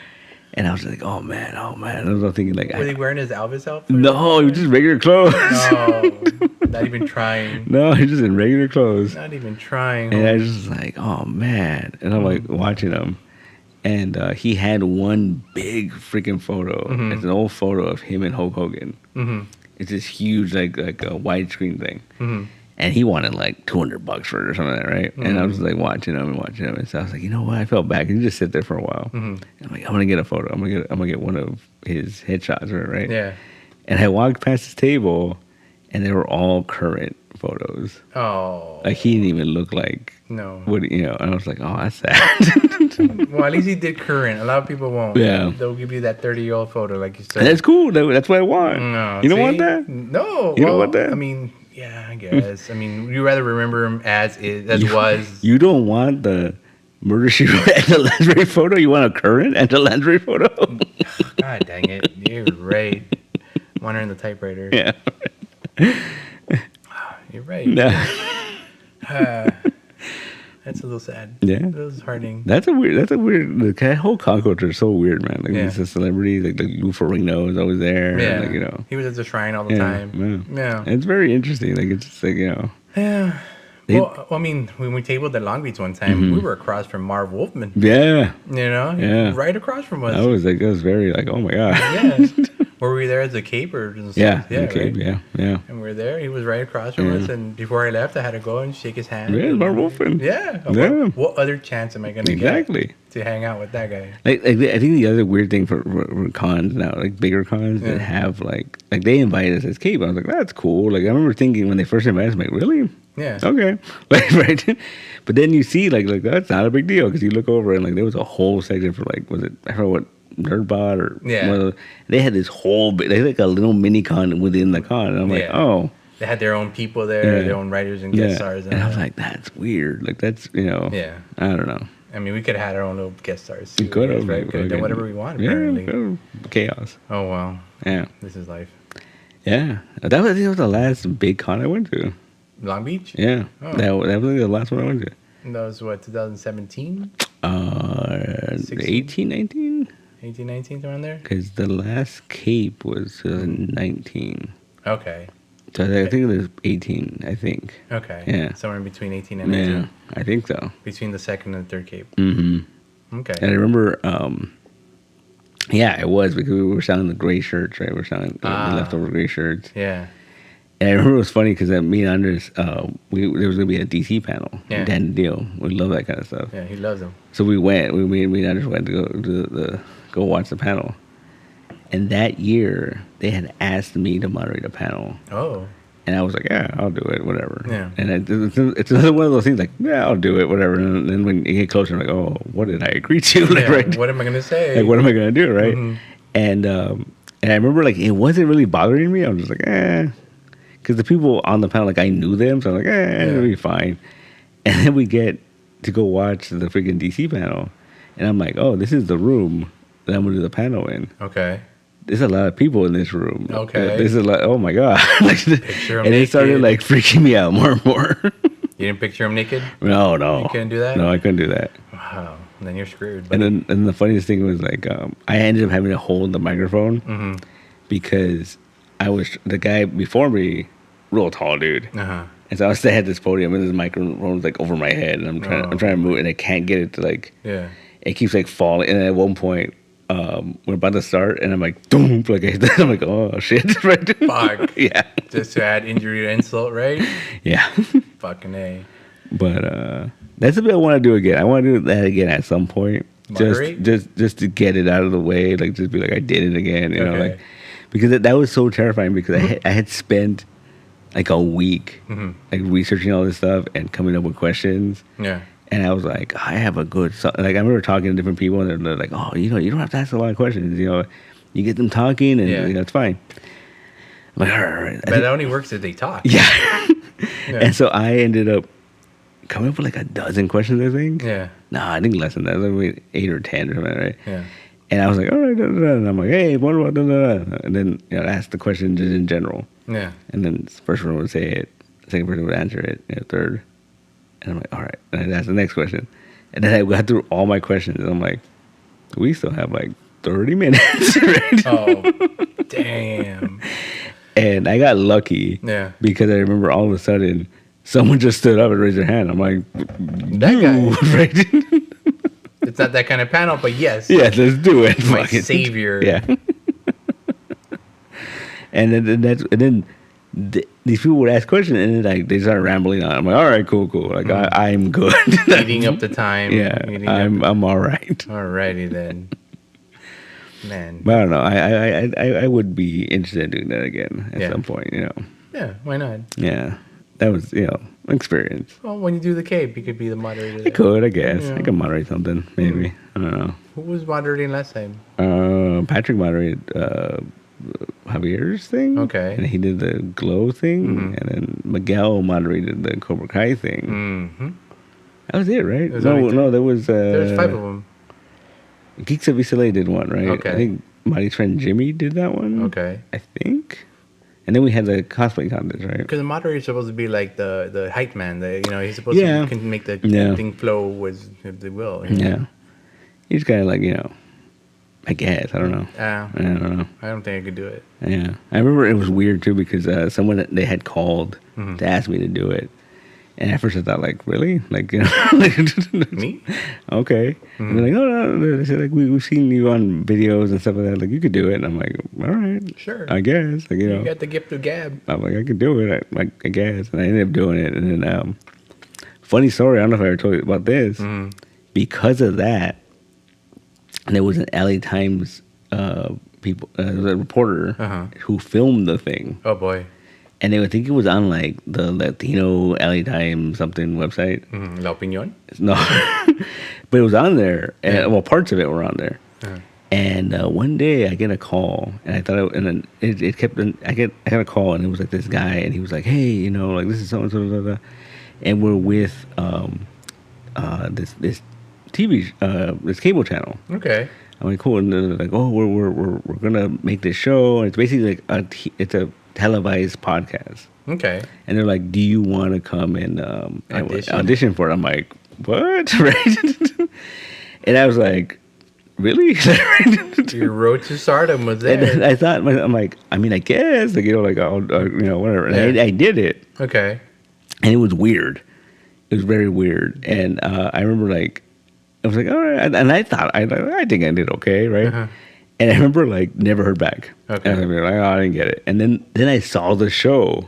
S2: And I was like, oh man. And I was all thinking like,
S3: Was he wearing his Elvis outfit?
S2: no, he was just regular clothes.
S3: No. Not even trying.
S2: No, he was just in regular clothes.
S3: Not even trying.
S2: And I was just like, oh man. And I'm like watching him. And he had one big freaking photo. It's an old photo of him and Hulk Hogan. It's this huge like a widescreen thing. And he wanted like $200 for it or something like that, right? And I was like watching him. And so I was like, you know what? I felt bad. He just sit there for a while. I'm like, I'm gonna get a photo. I'm gonna get one of his headshots, right?
S3: Yeah.
S2: And I walked past his table, and they were all current photos.
S3: Oh.
S2: Like he didn't even look like
S3: No.
S2: what And I was like, oh, that's sad.
S3: Well, at least he did current. A lot of people won't.
S2: Yeah.
S3: They'll give you that 30-year-old photo, like you said.
S2: And that's cool. That's what I want.
S3: No.
S2: You don't
S3: see?
S2: want that?
S3: No.
S2: You don't want that?
S3: I mean, yeah, I guess. I mean, you rather remember him as was.
S2: You don't want the Murder She Wrote Angela Lansbury photo? You want a current Angela Lansbury photo?
S3: God dang it. You're right. Want her in the typewriter.
S2: Yeah.
S3: You're right.
S2: No.
S3: That's a little sad.
S2: Yeah.
S3: That was disheartening.
S2: That's a weird. The whole con culture is so weird, man. Like
S3: Yeah.
S2: these celebrities, like Lou Ferrigno is always there.
S3: Yeah.
S2: Like,
S3: He was at the shrine all the
S2: yeah,
S3: time.
S2: yeah.
S3: Yeah.
S2: And it's very interesting. Like it's just like
S3: Yeah. Well, I mean, when we tabled at Long Beach one time, we were across from Marv Wolfman.
S2: Yeah. Yeah.
S3: Right across from us.
S2: That was very like, oh my God.
S3: Yeah. Were we there as a cape or just
S2: Yeah.
S3: yeah,
S2: Okay.
S3: right?
S2: Yeah.
S3: And we are there. He was right across from us. And before I left, I had to go and shake his hand.
S2: Yeah, Marv Wolfman.
S3: Yeah.
S2: Yeah.
S3: What other chance am I going to
S2: Exactly.
S3: get to hang out with that guy?
S2: Like I think the other weird thing for cons now, like bigger cons that have like they invite us as cape. I was like, that's cool. Like I remember thinking when they first invited us, I'm like, really?
S3: Yeah.
S2: Okay. Like right. But then you see like that's not a big deal because you look over and like there was a whole section for like was it I don't know what Nerdbot or they had this whole they had like a little mini con within the con. And I'm like, oh.
S3: They had their own people there, their own writers and guest stars.
S2: And I was like, that's weird. Like that's I don't know.
S3: I mean, we could have had our own little guest stars.
S2: We could have.
S3: Right? We could have done whatever we wanted, apparently.
S2: Chaos.
S3: Oh, wow.
S2: Yeah.
S3: This is life.
S2: Yeah. I think that was the last big con I went to.
S3: Long Beach?
S2: Yeah.
S3: Oh.
S2: That was the last one I went to.
S3: And that was, what, 2017?
S2: 18, 19?
S3: 18, 19, around there?
S2: Because the last Cape was 19.
S3: Okay.
S2: So I think it was 18, I think.
S3: Okay.
S2: Yeah.
S3: Somewhere in between 18 and 19.
S2: Yeah, I think so.
S3: Between the second and third Cape.
S2: Mm-hmm.
S3: Okay.
S2: And I remember, it was because we were selling the gray shirts, right? We were selling the leftover gray shirts.
S3: Yeah.
S2: And I remember it was funny because me and Anders, there was going to be a DC panel.
S3: Yeah.
S2: Dan Deal. We love that kind of stuff.
S3: Yeah, he loves them.
S2: So we went. Me and Anders went to go watch the panel. And that year, they had asked me to moderate a panel.
S3: Oh.
S2: And I was like, yeah, I'll do it, whatever.
S3: Yeah.
S2: And it's another one of those things like, yeah, I'll do it, whatever. And then when you get closer, I'm like, oh, what did I agree to? Like, right?
S3: What am I going to say?
S2: Like, what am I going to do, right? Mm-hmm. And I remember, like, it wasn't really bothering me. I was just like, because the people on the panel, like, I knew them. So I was like, it'll be fine. And then we get to go watch the freaking DC panel. And I'm like, oh, this is the room that I'm going to do the panel in.
S3: Okay.
S2: There's a lot of people in this room.
S3: Okay.
S2: This is like, oh my God. Like,
S3: picture him
S2: and
S3: naked.
S2: it started like freaking me out more and more.
S3: You didn't picture him naked?
S2: No.
S3: You couldn't do that?
S2: No, I couldn't do that.
S3: Wow. Then you're screwed. Buddy.
S2: And then the funniest thing was like, I ended up having to hold the microphone because the guy before me, real tall dude.
S3: Uh-huh.
S2: And so I had this podium and this microphone was like over my head and I'm trying to move it and I can't get it to like, it keeps like falling. And at one point, we're about to start, and I'm like, boom, like I'm like, oh shit, right?
S3: Fuck.
S2: Yeah.
S3: Just to add injury to insult, right?
S2: Yeah.
S3: Fucking A.
S2: But that's what I want to do again. I want to do that again at some point.
S3: Moderate?
S2: Just to get it out of the way, like just be like I did it again, you know, like because that was so terrifying because I had spent like a week like researching all this stuff and coming up with questions.
S3: Yeah.
S2: And I was like, I have a good... Like, I remember talking to different people, and they're like, oh, you don't have to ask a lot of questions. You know, you get them talking, and it's fine. I'm like, all right.
S3: But it only works if they talk.
S2: Yeah. And so I ended up coming up with like a dozen questions, I think.
S3: Yeah.
S2: Nah, I think less than that. Like 8 or 10 or something, right?
S3: Yeah.
S2: And I was like, all right, and I'm like, hey, what about da-da-da? And then I asked the question just in general.
S3: Yeah.
S2: And then the first one would say it, the second person would answer it, third. And I'm like, all right. And I asked the next question. And then I got through all my questions. And I'm like, we still have like 30 minutes, right?
S3: Oh, damn.
S2: And I got lucky.
S3: Yeah.
S2: Because I remember all of a sudden, someone just stood up and raised their hand. I'm like,
S3: that guy.
S2: Right?
S3: It's not that kind of panel, but yes.
S2: Yeah, let's do it.
S3: My savior.
S2: Yeah. And then these people would ask questions, and then like they started rambling on. I'm like, all right, cool. Like I'm good.
S3: Eating up the time.
S2: Yeah, I'm all right.
S3: Alrighty then, man.
S2: But I don't know. I would be interested in doing that again at some point. You know.
S3: Yeah, why not?
S2: Yeah, that was experience.
S3: Well, when you do the cape, you could be the moderator.
S2: I could, I guess. I could moderate something, maybe. I don't know.
S3: Who was moderating last time?
S2: Patrick moderated. Javier's thing.
S3: Okay.
S2: And he did the glow thing. And then Miguel moderated the Cobra Kai thing. That was it, right? No, there was...
S3: There's 5 of them.
S2: Geeks of Isolé did one, right?
S3: Okay.
S2: I think Marty's friend Jimmy did that one.
S3: Okay.
S2: I think. And then we had the cosplay contest, right?
S3: Because the moderator is supposed to be like the hype man. He's supposed to can make the thing flow as they will.
S2: Yeah. He's kind of like, I guess. I don't know.
S3: I
S2: don't know.
S3: I don't think I could do it.
S2: Yeah. I remember it was weird, too, because someone they had called to ask me to do it. And at first I thought, like, really? Like, you know,
S3: Me?
S2: okay. And they're like, oh, no. They said, like, we've seen you on videos and stuff like that. Like, you could do it. And I'm like, all right.
S3: Sure.
S2: I guess. Like, you know.
S3: You got the gift of gab.
S2: I'm like, I could do it. I guess. And I ended up doing it. And then, funny story, I don't know if I ever told you about this. Because of that, there was an LA Times people, a reporter who filmed the thing.
S3: Oh, boy.
S2: And they would think it was on like the Latino LA Times something website.
S3: La Opinion?
S2: No, but it was on there. And, well, parts of it were on there. And one day I get a call, and I thought, and then it kept. I got a call, and it was like this guy, and he was like, "Hey, you know, like this is so and so, and we're with this TV this cable channel."
S3: Okay.
S2: I'm like, cool, and they're like, "Oh, we're gonna make this show, and it's basically like it's a televised podcast."
S3: Okay.
S2: And they're like, "Do you want to come and audition for it?" I'm like, "What?" Right? And I was like, "Really?"
S3: Your road to stardom was there.
S2: And I thought, I'm like, I mean, I guess, like, you know, like, I'll, you know, whatever. And I did it.
S3: Okay.
S2: And it was weird. It was very weird. And I remember, like, I was like, all right. And I thought, I think I did okay, right? And I remember, like, never heard back.
S3: Okay.
S2: And I was like, oh, I didn't get it. And then I saw the show.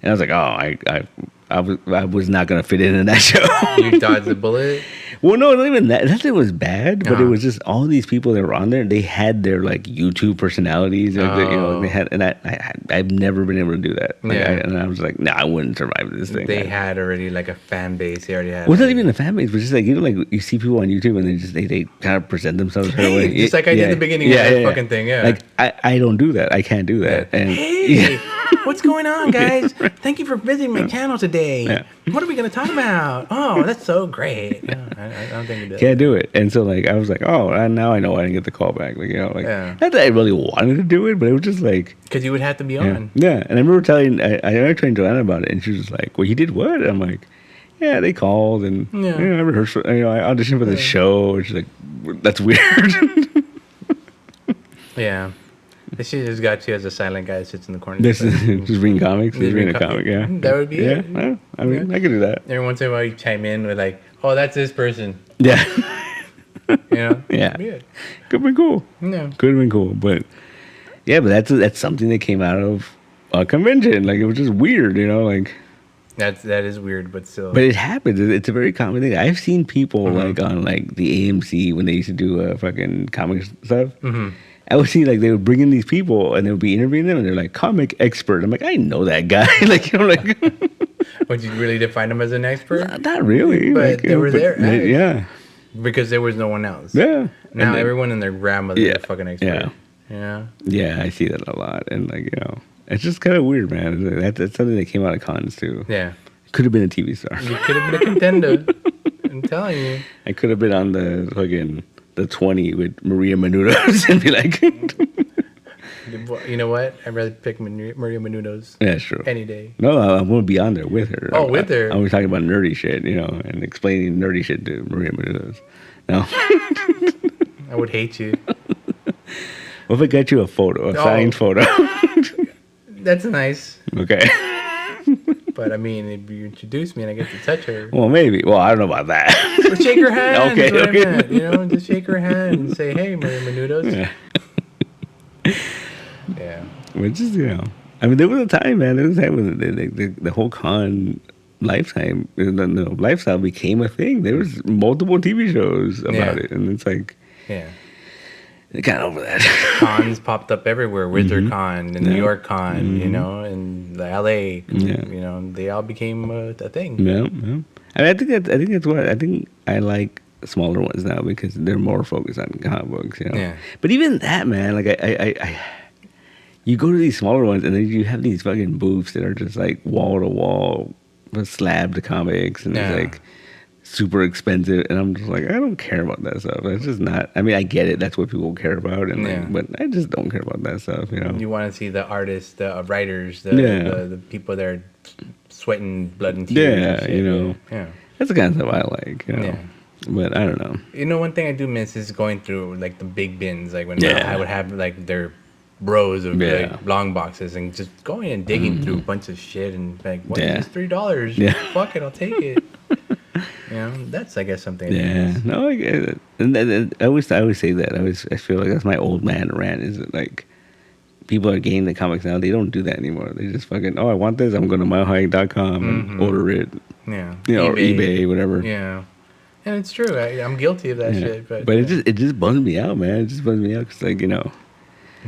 S2: And I was like, oh, I was not going to fit in that show.
S3: You dodged the bullet?
S2: Well, no, not even that. Not that it was bad, but it was just all these people that were on there. They had their like YouTube personalities, you know. They had, and I've never been able to do that. Like, and I was like, nah, I wouldn't survive this thing.
S3: They had already like a fan base. They already had.
S2: Well, not even a fan base, but just like, you know, like you see people on YouTube and they kind of present themselves her way.
S3: Just like I did at the beginning of that fucking thing. Yeah.
S2: Like I don't do that. I can't do that. And
S3: hey, what's going on, guys? Thank you for visiting my channel today.
S2: Yeah.
S3: What are we gonna talk about? Oh, that's so great. No, I don't think we did.
S2: Can't do it. And so like I was like, oh, and now I know I didn't get the call back. Like, you know, like not that I really wanted to do it, but it was just like
S3: because you would have to be on.
S2: Yeah. And I remember telling I telling Joanna about it, and she was just like, well, you did what? And I'm like, yeah, they called, and you know, I rehearsed. I auditioned for the show. And she's like, that's weird.
S3: Yeah. She just got you as a silent guy that sits in the corner.
S2: This is just reading comics. Just reading a comic, yeah.
S3: That would be it.
S2: Yeah, I mean, I could do that.
S3: Every once in a while, you chime in with like, "Oh, that's this person."
S2: Yeah.
S3: You know.
S2: Yeah.
S3: Could
S2: have been cool.
S3: Yeah.
S2: Could have been cool, but yeah, but that's something that came out of a convention. Like it was just weird, you know, like.
S3: That is weird, but still.
S2: But it happens. It's a very common thing. I've seen people like on like the AMC when they used to do fucking comic stuff. I would see like they would bring in these people and they would be interviewing them and they're like comic expert. I'm like, I know that guy. Like, you know, like.
S3: Would you really define him as an expert?
S2: Not really.
S3: But
S2: like,
S3: they were there.
S2: Yeah.
S3: Because there was no one else.
S2: Yeah.
S3: Now everyone and their grandmother is a fucking expert.
S2: Yeah.
S3: Yeah.
S2: Yeah, I see that a lot, and like, you know, it's just kind of weird, man. That's something that came out of cons too.
S3: Yeah.
S2: Could have been a TV star.
S3: You could have been a contender. I'm telling you.
S2: I could have been on the fucking the 20 with Maria Menounos and be like,
S3: you know what? I'd rather pick Maria Menounos.
S2: Yeah, true.
S3: Any day.
S2: No, I'm going to be on there with her.
S3: Oh, with her.
S2: I'm talking about nerdy shit, you know, and explaining nerdy shit to Maria Menounos. No.
S3: I would hate you.
S2: What if I got you a photo, a signed photo?
S3: That's nice.
S2: Okay.
S3: But I mean, if you introduce me and I get to touch her.
S2: Well, maybe. Well, I don't know about that.
S3: But shake her hand.
S2: Okay.
S3: You know, just shake her hand and say, hey, Maria Menounos. Yeah.
S2: Which is, you know, I mean, there was a time, man. There was a time when the whole con lifetime, lifestyle became a thing. There was multiple TV shows about it, and it's like, they got over that.
S3: Cons popped up everywhere. WizardCon and New York Con, you know, and the LA, you know, they all became a thing.
S2: Yeah. And I think that's what I think. I like smaller ones now because they're more focused on comic books, you know.
S3: Yeah.
S2: But even that, man, like I you go to these smaller ones and then you have these fucking booths that are just like wall to wall, slabbed comics, and it's like super expensive, and I'm just like, I don't care about that stuff. It's just not. I mean, I get it. That's what people care about, and like, but I just don't care about that stuff. You know,
S3: you want to see the artists, the writers, the people that are sweating blood and tears.
S2: Yeah, you know.
S3: Yeah,
S2: that's the kind of stuff I like. You know? Yeah. But I don't know.
S3: You know, one thing I do miss is going through like the big bins, like when I would have like their rows of
S2: Yeah.
S3: like long boxes and just going and digging through a bunch of shit and like, what
S2: Yeah.
S3: is this $3?
S2: Yeah.
S3: Fuck it, I'll take it. You know, that's I guess something.
S2: Yeah,
S3: Nice.
S2: no, I get it. And I always say that. I feel like that's my old man rant. Is that like people are getting the comics now? They don't do that anymore. They just fucking, oh, I want this. I'm going to milehike.com and order it.
S3: Yeah,
S2: You know, or eBay, whatever.
S3: Yeah, and it's true. I'm guilty of that shit. But
S2: it just bums me out, man. It just bums me out because like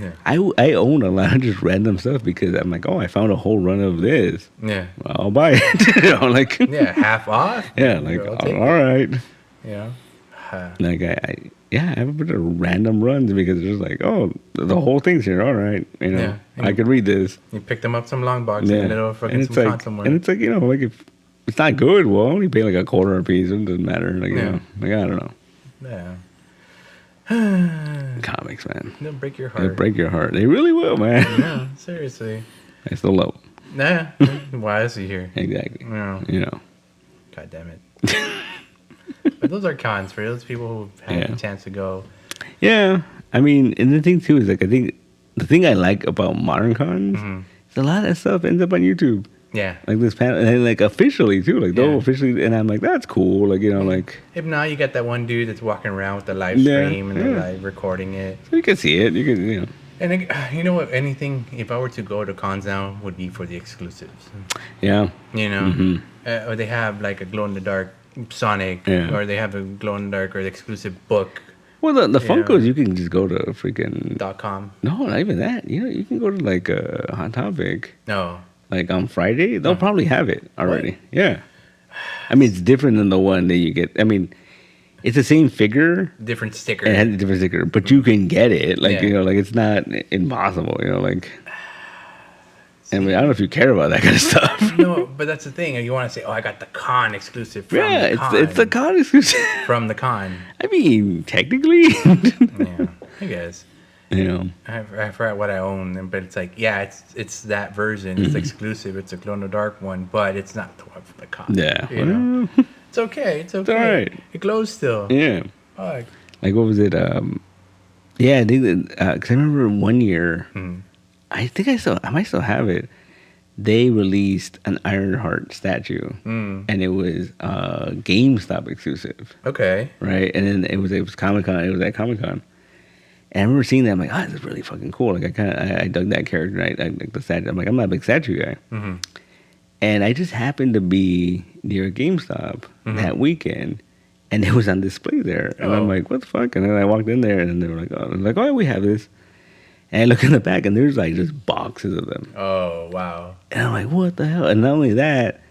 S3: yeah,
S2: I own a lot of just random stuff because I'm like, oh, I found a whole run of this.
S3: yeah,
S2: Well, I'll buy it. Like
S3: yeah, half off.
S2: yeah, like
S3: I'll
S2: all
S3: take it.
S2: right.
S3: Yeah.
S2: Like I have a bit of random runs because it's just like, oh, the whole thing's here. All right,
S3: Yeah.
S2: I could read this.
S3: You picked them up some long box in the middle of fucking
S2: and
S3: some
S2: it's
S3: con
S2: like,
S3: somewhere.
S2: and it's like like if it's not good, well, I only pay like a quarter a piece. It doesn't matter. Like
S3: Yeah.
S2: like I don't know.
S3: Yeah.
S2: Comics, man,
S3: They'll break your
S2: they
S3: heart.
S2: break your heart. They really will, man.
S3: Yeah, seriously.
S2: I still love them.
S3: Nah. Why is he here?
S2: Exactly.
S3: Yeah. God damn it. But those are cons for those people who had the chance to go.
S2: Yeah, I mean, and the thing too is like I think the thing I like about modern cons is a lot of that stuff ends up on YouTube.
S3: Yeah.
S2: Like this panel, and like officially too, like they'll
S3: Yeah.
S2: officially, and I'm like, that's cool. Like like
S3: If not, you got that one dude that's walking around with the live
S2: Yeah,
S3: stream and the
S2: yeah.
S3: live recording it.
S2: you can see it. You can
S3: And you know what? Anything, if I were to go to cons now, would be for the exclusives.
S2: yeah.
S3: You know? Or they have like a glow in the dark Sonic,
S2: Yeah.
S3: or they have a glow in the dark or the exclusive book.
S2: Well, the
S3: Yeah.
S2: Funkos, you can just go to freaking.
S3: .com.
S2: No, not even that. You can go to like a Hot Topic,
S3: No.
S2: like on Friday. They'll probably have it already. Yeah. I mean, it's different than the one that you get. I mean, it's the same figure.
S3: Different sticker.
S2: It has a different sticker, but you can get it. Like
S3: Yeah.
S2: like it's not impossible. Like. I mean, I don't know if you care about that kind of stuff.
S3: No, but that's the thing. You want to say, "Oh, I got the con exclusive from
S2: Yeah,
S3: the con."
S2: it's a con exclusive.
S3: From the con.
S2: I mean, technically,
S3: Yeah, I guess. I forgot what I own, but it's like, yeah, it's that version. It's exclusive. It's a glow in the dark one, but it's not the one from the con.
S2: Yeah.
S3: you know?
S2: Well,
S3: It's okay. It's okay.
S2: all right.
S3: It glows still.
S2: yeah.
S3: Fuck.
S2: Like what was it? Yeah, I think that because I remember one year. I think I might still have it. They released an Ironheart statue, and it was GameStop exclusive,
S3: Okay.
S2: right? And then it was Comicon. It was at Comicon, and I remember seeing that. I'm like, oh, this is really fucking cool. Like I dug that character. I like the statue. I'm like, I'm not a big statue guy, and I just happened to be near a GameStop that weekend. And it was on display there, and I'm like, "What the fuck?" And then I walked in there, and they were like, "Oh, we have this." And I look in the back, and there's like just boxes of them.
S3: Oh, wow.
S2: And I'm like, what the hell? And not only that,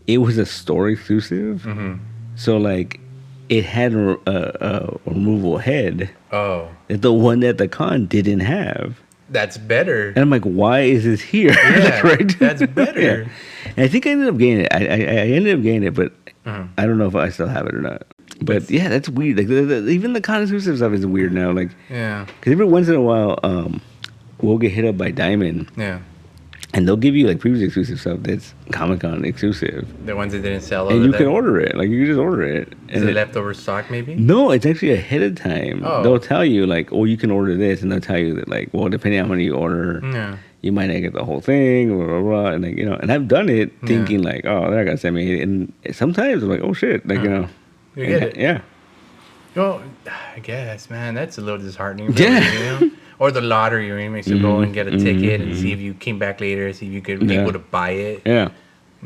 S2: it was a store exclusive. So like, it had a removable head
S3: Oh,
S2: that the one at the con didn't have.
S3: that's better.
S2: And I'm like, why is this here?
S3: Yeah,
S2: Right?
S3: that's better.
S2: Yeah. And I think I ended up getting it. I ended up getting it, but I don't know if I still have it or not. But yeah, that's weird. Like even the con exclusive stuff is weird now. Like,
S3: Yeah.
S2: because every once in a while, we'll get hit up by Diamond,
S3: Yeah.
S2: and they'll give you like previous exclusive stuff that's Comic-Con exclusive,
S3: The ones that didn't sell.
S2: and
S3: over
S2: you
S3: there.
S2: can order it. Like you can just order it.
S3: Is it leftover stock, maybe?
S2: No, it's actually ahead of time.
S3: Oh.
S2: They'll tell you like, oh, you can order this, and they'll tell you that like, well, depending on how many you order,
S3: Yeah.
S2: you might not get the whole thing, blah blah blah. And like and I've done it thinking like, oh, they're gonna send me, it. And sometimes I'm like, oh shit, like
S3: You get it.
S2: yeah.
S3: Well, I guess, man, that's a little disheartening.
S2: Yeah.
S3: You know? Or the lottery, where it makes you go and get a ticket and see if you came back later, see if you could be
S2: Yeah.
S3: able to buy it.
S2: Yeah.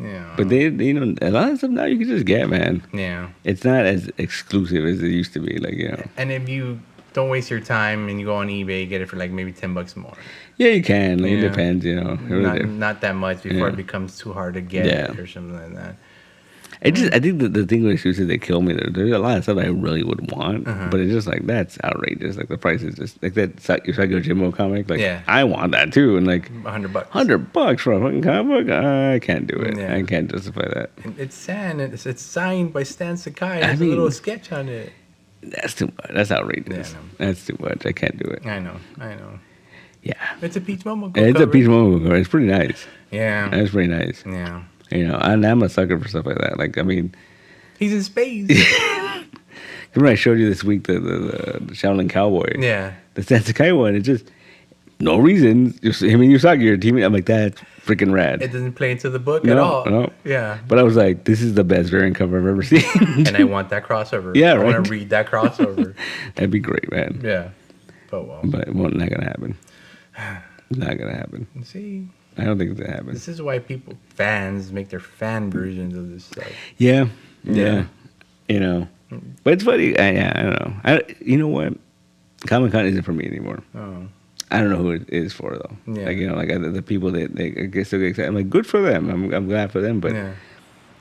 S3: Yeah.
S2: But they a lot of stuff now you can just get, man.
S3: Yeah.
S2: It's not as exclusive as it used to be. Like,
S3: And if you don't waste your time and you go on eBay, you get it for like maybe $10 more.
S2: yeah, you can. Like,
S3: Yeah.
S2: it depends, It really
S3: Not that much before
S2: Yeah.
S3: it becomes too hard to get
S2: Yeah.
S3: it or something like that.
S2: I think the thing with exclusive that kill me, there's a lot of stuff I really would want, but it's just like, that's outrageous. Like the price is just like that Psycho Jimbo comic. Like,
S3: Yeah.
S2: I want that too. And like,
S3: $100.
S2: $100 for a fucking comic book? I can't do it.
S3: Yeah.
S2: I can't justify that.
S3: And it's signed by Stan Sakai.
S2: I
S3: There's a little
S2: mean-
S3: sketch on it.
S2: That's too much. That's outrageous.
S3: Yeah, I know.
S2: That's too much. I can't do it.
S3: I know.
S2: Yeah.
S3: It's a Peach Momo.
S2: And it's a Peach Momo. It's pretty nice.
S3: Yeah.
S2: It's pretty nice.
S3: Yeah.
S2: And I'm a sucker for stuff like that. Like, I mean,
S3: He's in space.
S2: remember I showed you this week the Shaolin Cowboy?
S3: Yeah.
S2: The Stan Sakai one. It just No reason. Just him and Usagi, your teammate. I'm like, that's freaking rad.
S3: It doesn't play into the book at
S2: No,
S3: all.
S2: no.
S3: Yeah.
S2: But I was like, this is the best variant cover I've ever seen.
S3: And I want that crossover.
S2: Yeah,
S3: I want
S2: right.
S3: to read that crossover.
S2: That'd be great, man.
S3: Yeah. But well.
S2: But well, not gonna happen. Not gonna happen.
S3: See,
S2: I don't think it's gonna happen.
S3: this is why fans make their fan versions of this stuff.
S2: Yeah,
S3: Yeah.
S2: yeah. You know, but it's funny. I don't know. You know what? Comicon isn't for me anymore.
S3: Oh.
S2: I don't know who it is for though.
S3: Yeah.
S2: Like the people that they get so excited. I'm like, good for them. I'm glad for them. But
S3: Yeah.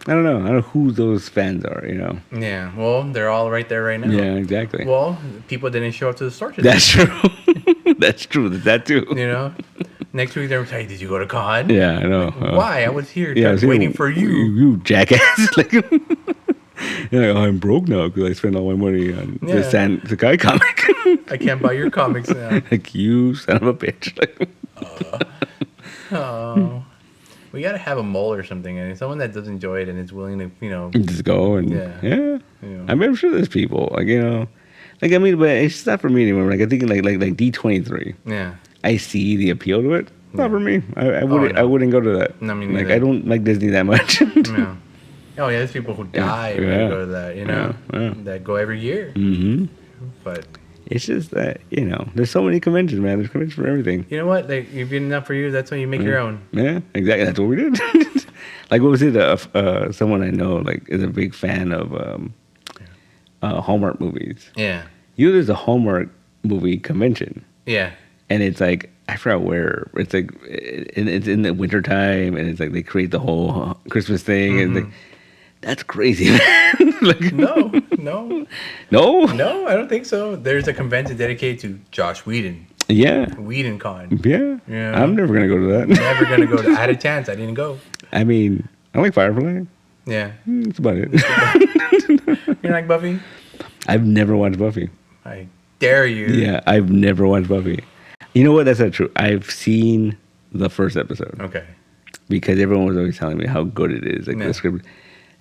S2: I don't know. I don't know who those fans are. You know.
S3: Yeah. Well, they're all right there right now.
S2: Yeah, exactly.
S3: Well, people didn't show up to the store today.
S2: That's true. That's true. That too.
S3: You know? Next week, they're like, hey, did you go to con?
S2: Yeah, I know.
S3: Why? I was here
S2: I was
S3: waiting
S2: here,
S3: for you.
S2: You jackass. Like, yeah, I'm broke now because I spent all my money on
S3: Yeah.
S2: the Sakai comic.
S3: I can't buy your comics now.
S2: Like, you son of a bitch. Like,
S3: Oh. We got to have a mole or something. And someone that does enjoy it and is willing to,
S2: just go and
S3: Yeah.
S2: yeah.
S3: Yeah.
S2: I'm sure there's people like like I mean, but it's just not for me anymore. Like I think like D23.
S3: Yeah.
S2: I see the appeal to it. Not for me. I wouldn't.
S3: no.
S2: I wouldn't go to that.
S3: No, me
S2: like
S3: neither.
S2: I don't like Disney that much.
S3: Yeah. Oh, yeah, there's people who die when
S2: Yeah.
S3: they go to that,
S2: Yeah.
S3: that go every year.
S2: hmm
S3: But
S2: It's just that there's so many conventions, man. There's conventions for everything.
S3: you know what? Like, you've been enough for you. That's when you make your own.
S2: Yeah, exactly. That's what we did. Like, what was it? Someone I know like is a big fan of Hallmark movies.
S3: Yeah.
S2: There's a Hallmark movie convention,
S3: Yeah.
S2: and it's like I forgot where. It's like it's in the wintertime, and it's like they create the whole Christmas thing, and like that's crazy, man. Like,
S3: No.
S2: no,
S3: No, I don't think so. There's a convention dedicated to Josh Whedon.
S2: yeah,
S3: Whedon Con.
S2: yeah.
S3: Yeah.
S2: I'm never gonna go to that.
S3: Never going to go to I had a chance. I didn't go.
S2: I mean, I like Firefly.
S3: Yeah.
S2: That's about it.
S3: You like Buffy?
S2: I've never watched Buffy.
S3: I dare you.
S2: Yeah, I've never watched Buffy. You know what? That's not true. I've seen the first episode
S3: Okay.
S2: because everyone was always telling me how good it is. Like
S3: Yeah.
S2: the script.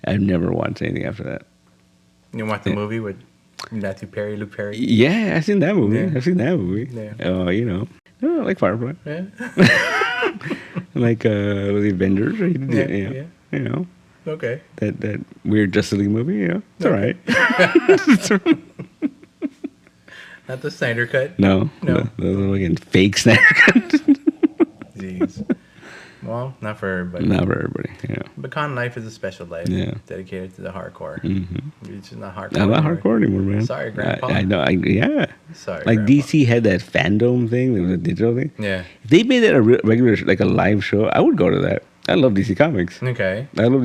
S2: I've never watched anything after that.
S3: You watch the movie with Matthew Perry, Luke Perry?
S2: Yeah, I've seen that movie.
S3: Yeah.
S2: I've seen that movie.
S3: Yeah.
S2: No, I like Firefly.
S3: Yeah.
S2: Like the Avengers. Or
S3: Yeah.
S2: You know
S3: Okay.
S2: that weird Justice League movie. It's all right.
S3: Not the Snyder cut.
S2: No,
S3: No.
S2: the fucking fake Snyder Cut.
S3: Jeez. Well, not for everybody.
S2: Not for everybody. Yeah.
S3: But con life is a special life.
S2: Yeah.
S3: Dedicated to the hardcore.
S2: Mm-hmm.
S3: It's just not hardcore.
S2: I'm not
S3: anymore.
S2: hardcore anymore, man.
S3: Sorry, Grandpa.
S2: I know. Yeah.
S3: Sorry.
S2: Like
S3: Grandpa.
S2: DC had that fandom thing. There was a digital thing.
S3: Yeah.
S2: If they made that a regular, like a live show, I would go to that. I love DC Comics.
S3: Okay.
S2: I love.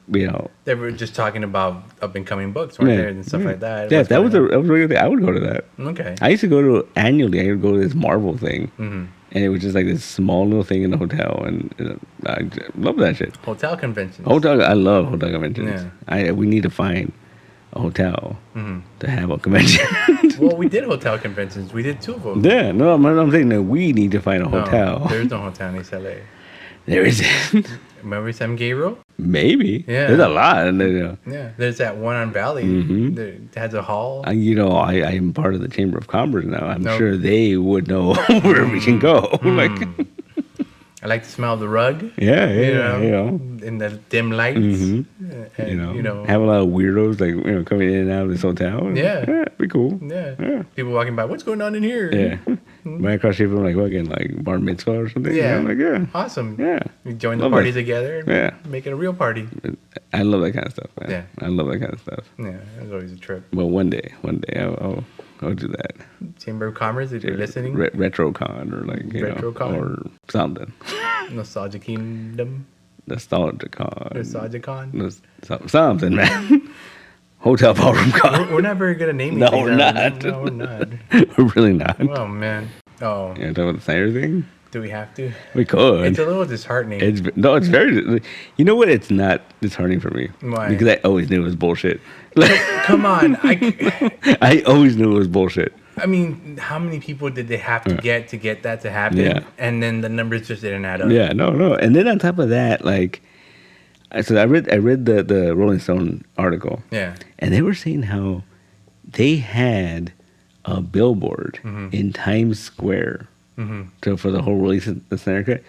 S3: They were just talking about up and coming books, weren't there, and stuff like that.
S2: Yeah,
S3: What's
S2: that was
S3: going
S2: a regular thing. I would go to that.
S3: on. Okay.
S2: I used to go to annually. I would go to this Marvel thing,
S3: Mm-hmm.
S2: and it was just like this small little thing in the hotel, and I love that shit.
S3: Hotel conventions.
S2: Hotel. I love hotel conventions.
S3: Yeah.
S2: We need to find a hotel
S3: Mm-hmm.
S2: to have a convention.
S3: Well, we did hotel conventions. We did 2 of them.
S2: Yeah, no, I'm saying that we need to find a hotel.
S3: No, there's no hotel in East LA.
S2: There isn't.
S3: Remember San Gabriel?
S2: Maybe.
S3: Yeah.
S2: There's a lot. And,
S3: Yeah. There's that one on Valley
S2: Mhm.
S3: that has a hall.
S2: I am part of the Chamber of Commerce now. I'm
S3: No.
S2: sure they would know where we can go. Like,
S3: I like the smell of the rug.
S2: yeah,
S3: You know, in the dim lights.
S2: Mhm.
S3: And,
S2: have a lot of weirdos like coming in and out of this hotel.
S3: Yeah.
S2: Be cool.
S3: yeah.
S2: Yeah.
S3: People walking by, what's going on in here?
S2: Yeah, right across the street from like fucking like bar mitzvah or something.
S3: Yeah.
S2: I'm like
S3: Awesome.
S2: yeah.
S3: We join the
S2: Love
S3: party
S2: that.
S3: together and
S2: Yeah.
S3: make it a real party.
S2: I love that kind of stuff, man.
S3: Yeah.
S2: I love that kind of stuff.
S3: Yeah, it was always a trip.
S2: Well, one day I'll do that.
S3: Chamber of Commerce, if you're listening.
S2: RetroCon or like
S3: RetroCon.
S2: or something.
S3: Nostalgia Kingdom.
S2: NostalgiaCon.
S3: NostalgiaCon.
S2: Something, man. Hotel Ballroom Con.
S3: We're not very good at naming
S2: No,
S3: things.
S2: we're
S3: are we?
S2: not.
S3: No, we're not.
S2: We're really not.
S3: Oh, man. Oh,
S2: You know, talk about the Snyder thing?
S3: do we have to?
S2: We could.
S3: It's a little disheartening.
S2: It's very. You know what? It's not disheartening for me.
S3: Why?
S2: Because I always knew it was bullshit. Like,
S3: Come on.
S2: I always knew it was bullshit.
S3: I mean, how many people did they have to get that to happen?
S2: Yeah.
S3: And then the numbers just didn't add up.
S2: Yeah, no. And then on top of that, like, so I read the Rolling Stone article,
S3: Yeah.
S2: and they were saying how they had a billboard
S3: Mm-hmm.
S2: in Times Square for the whole release of the Snyder Cut.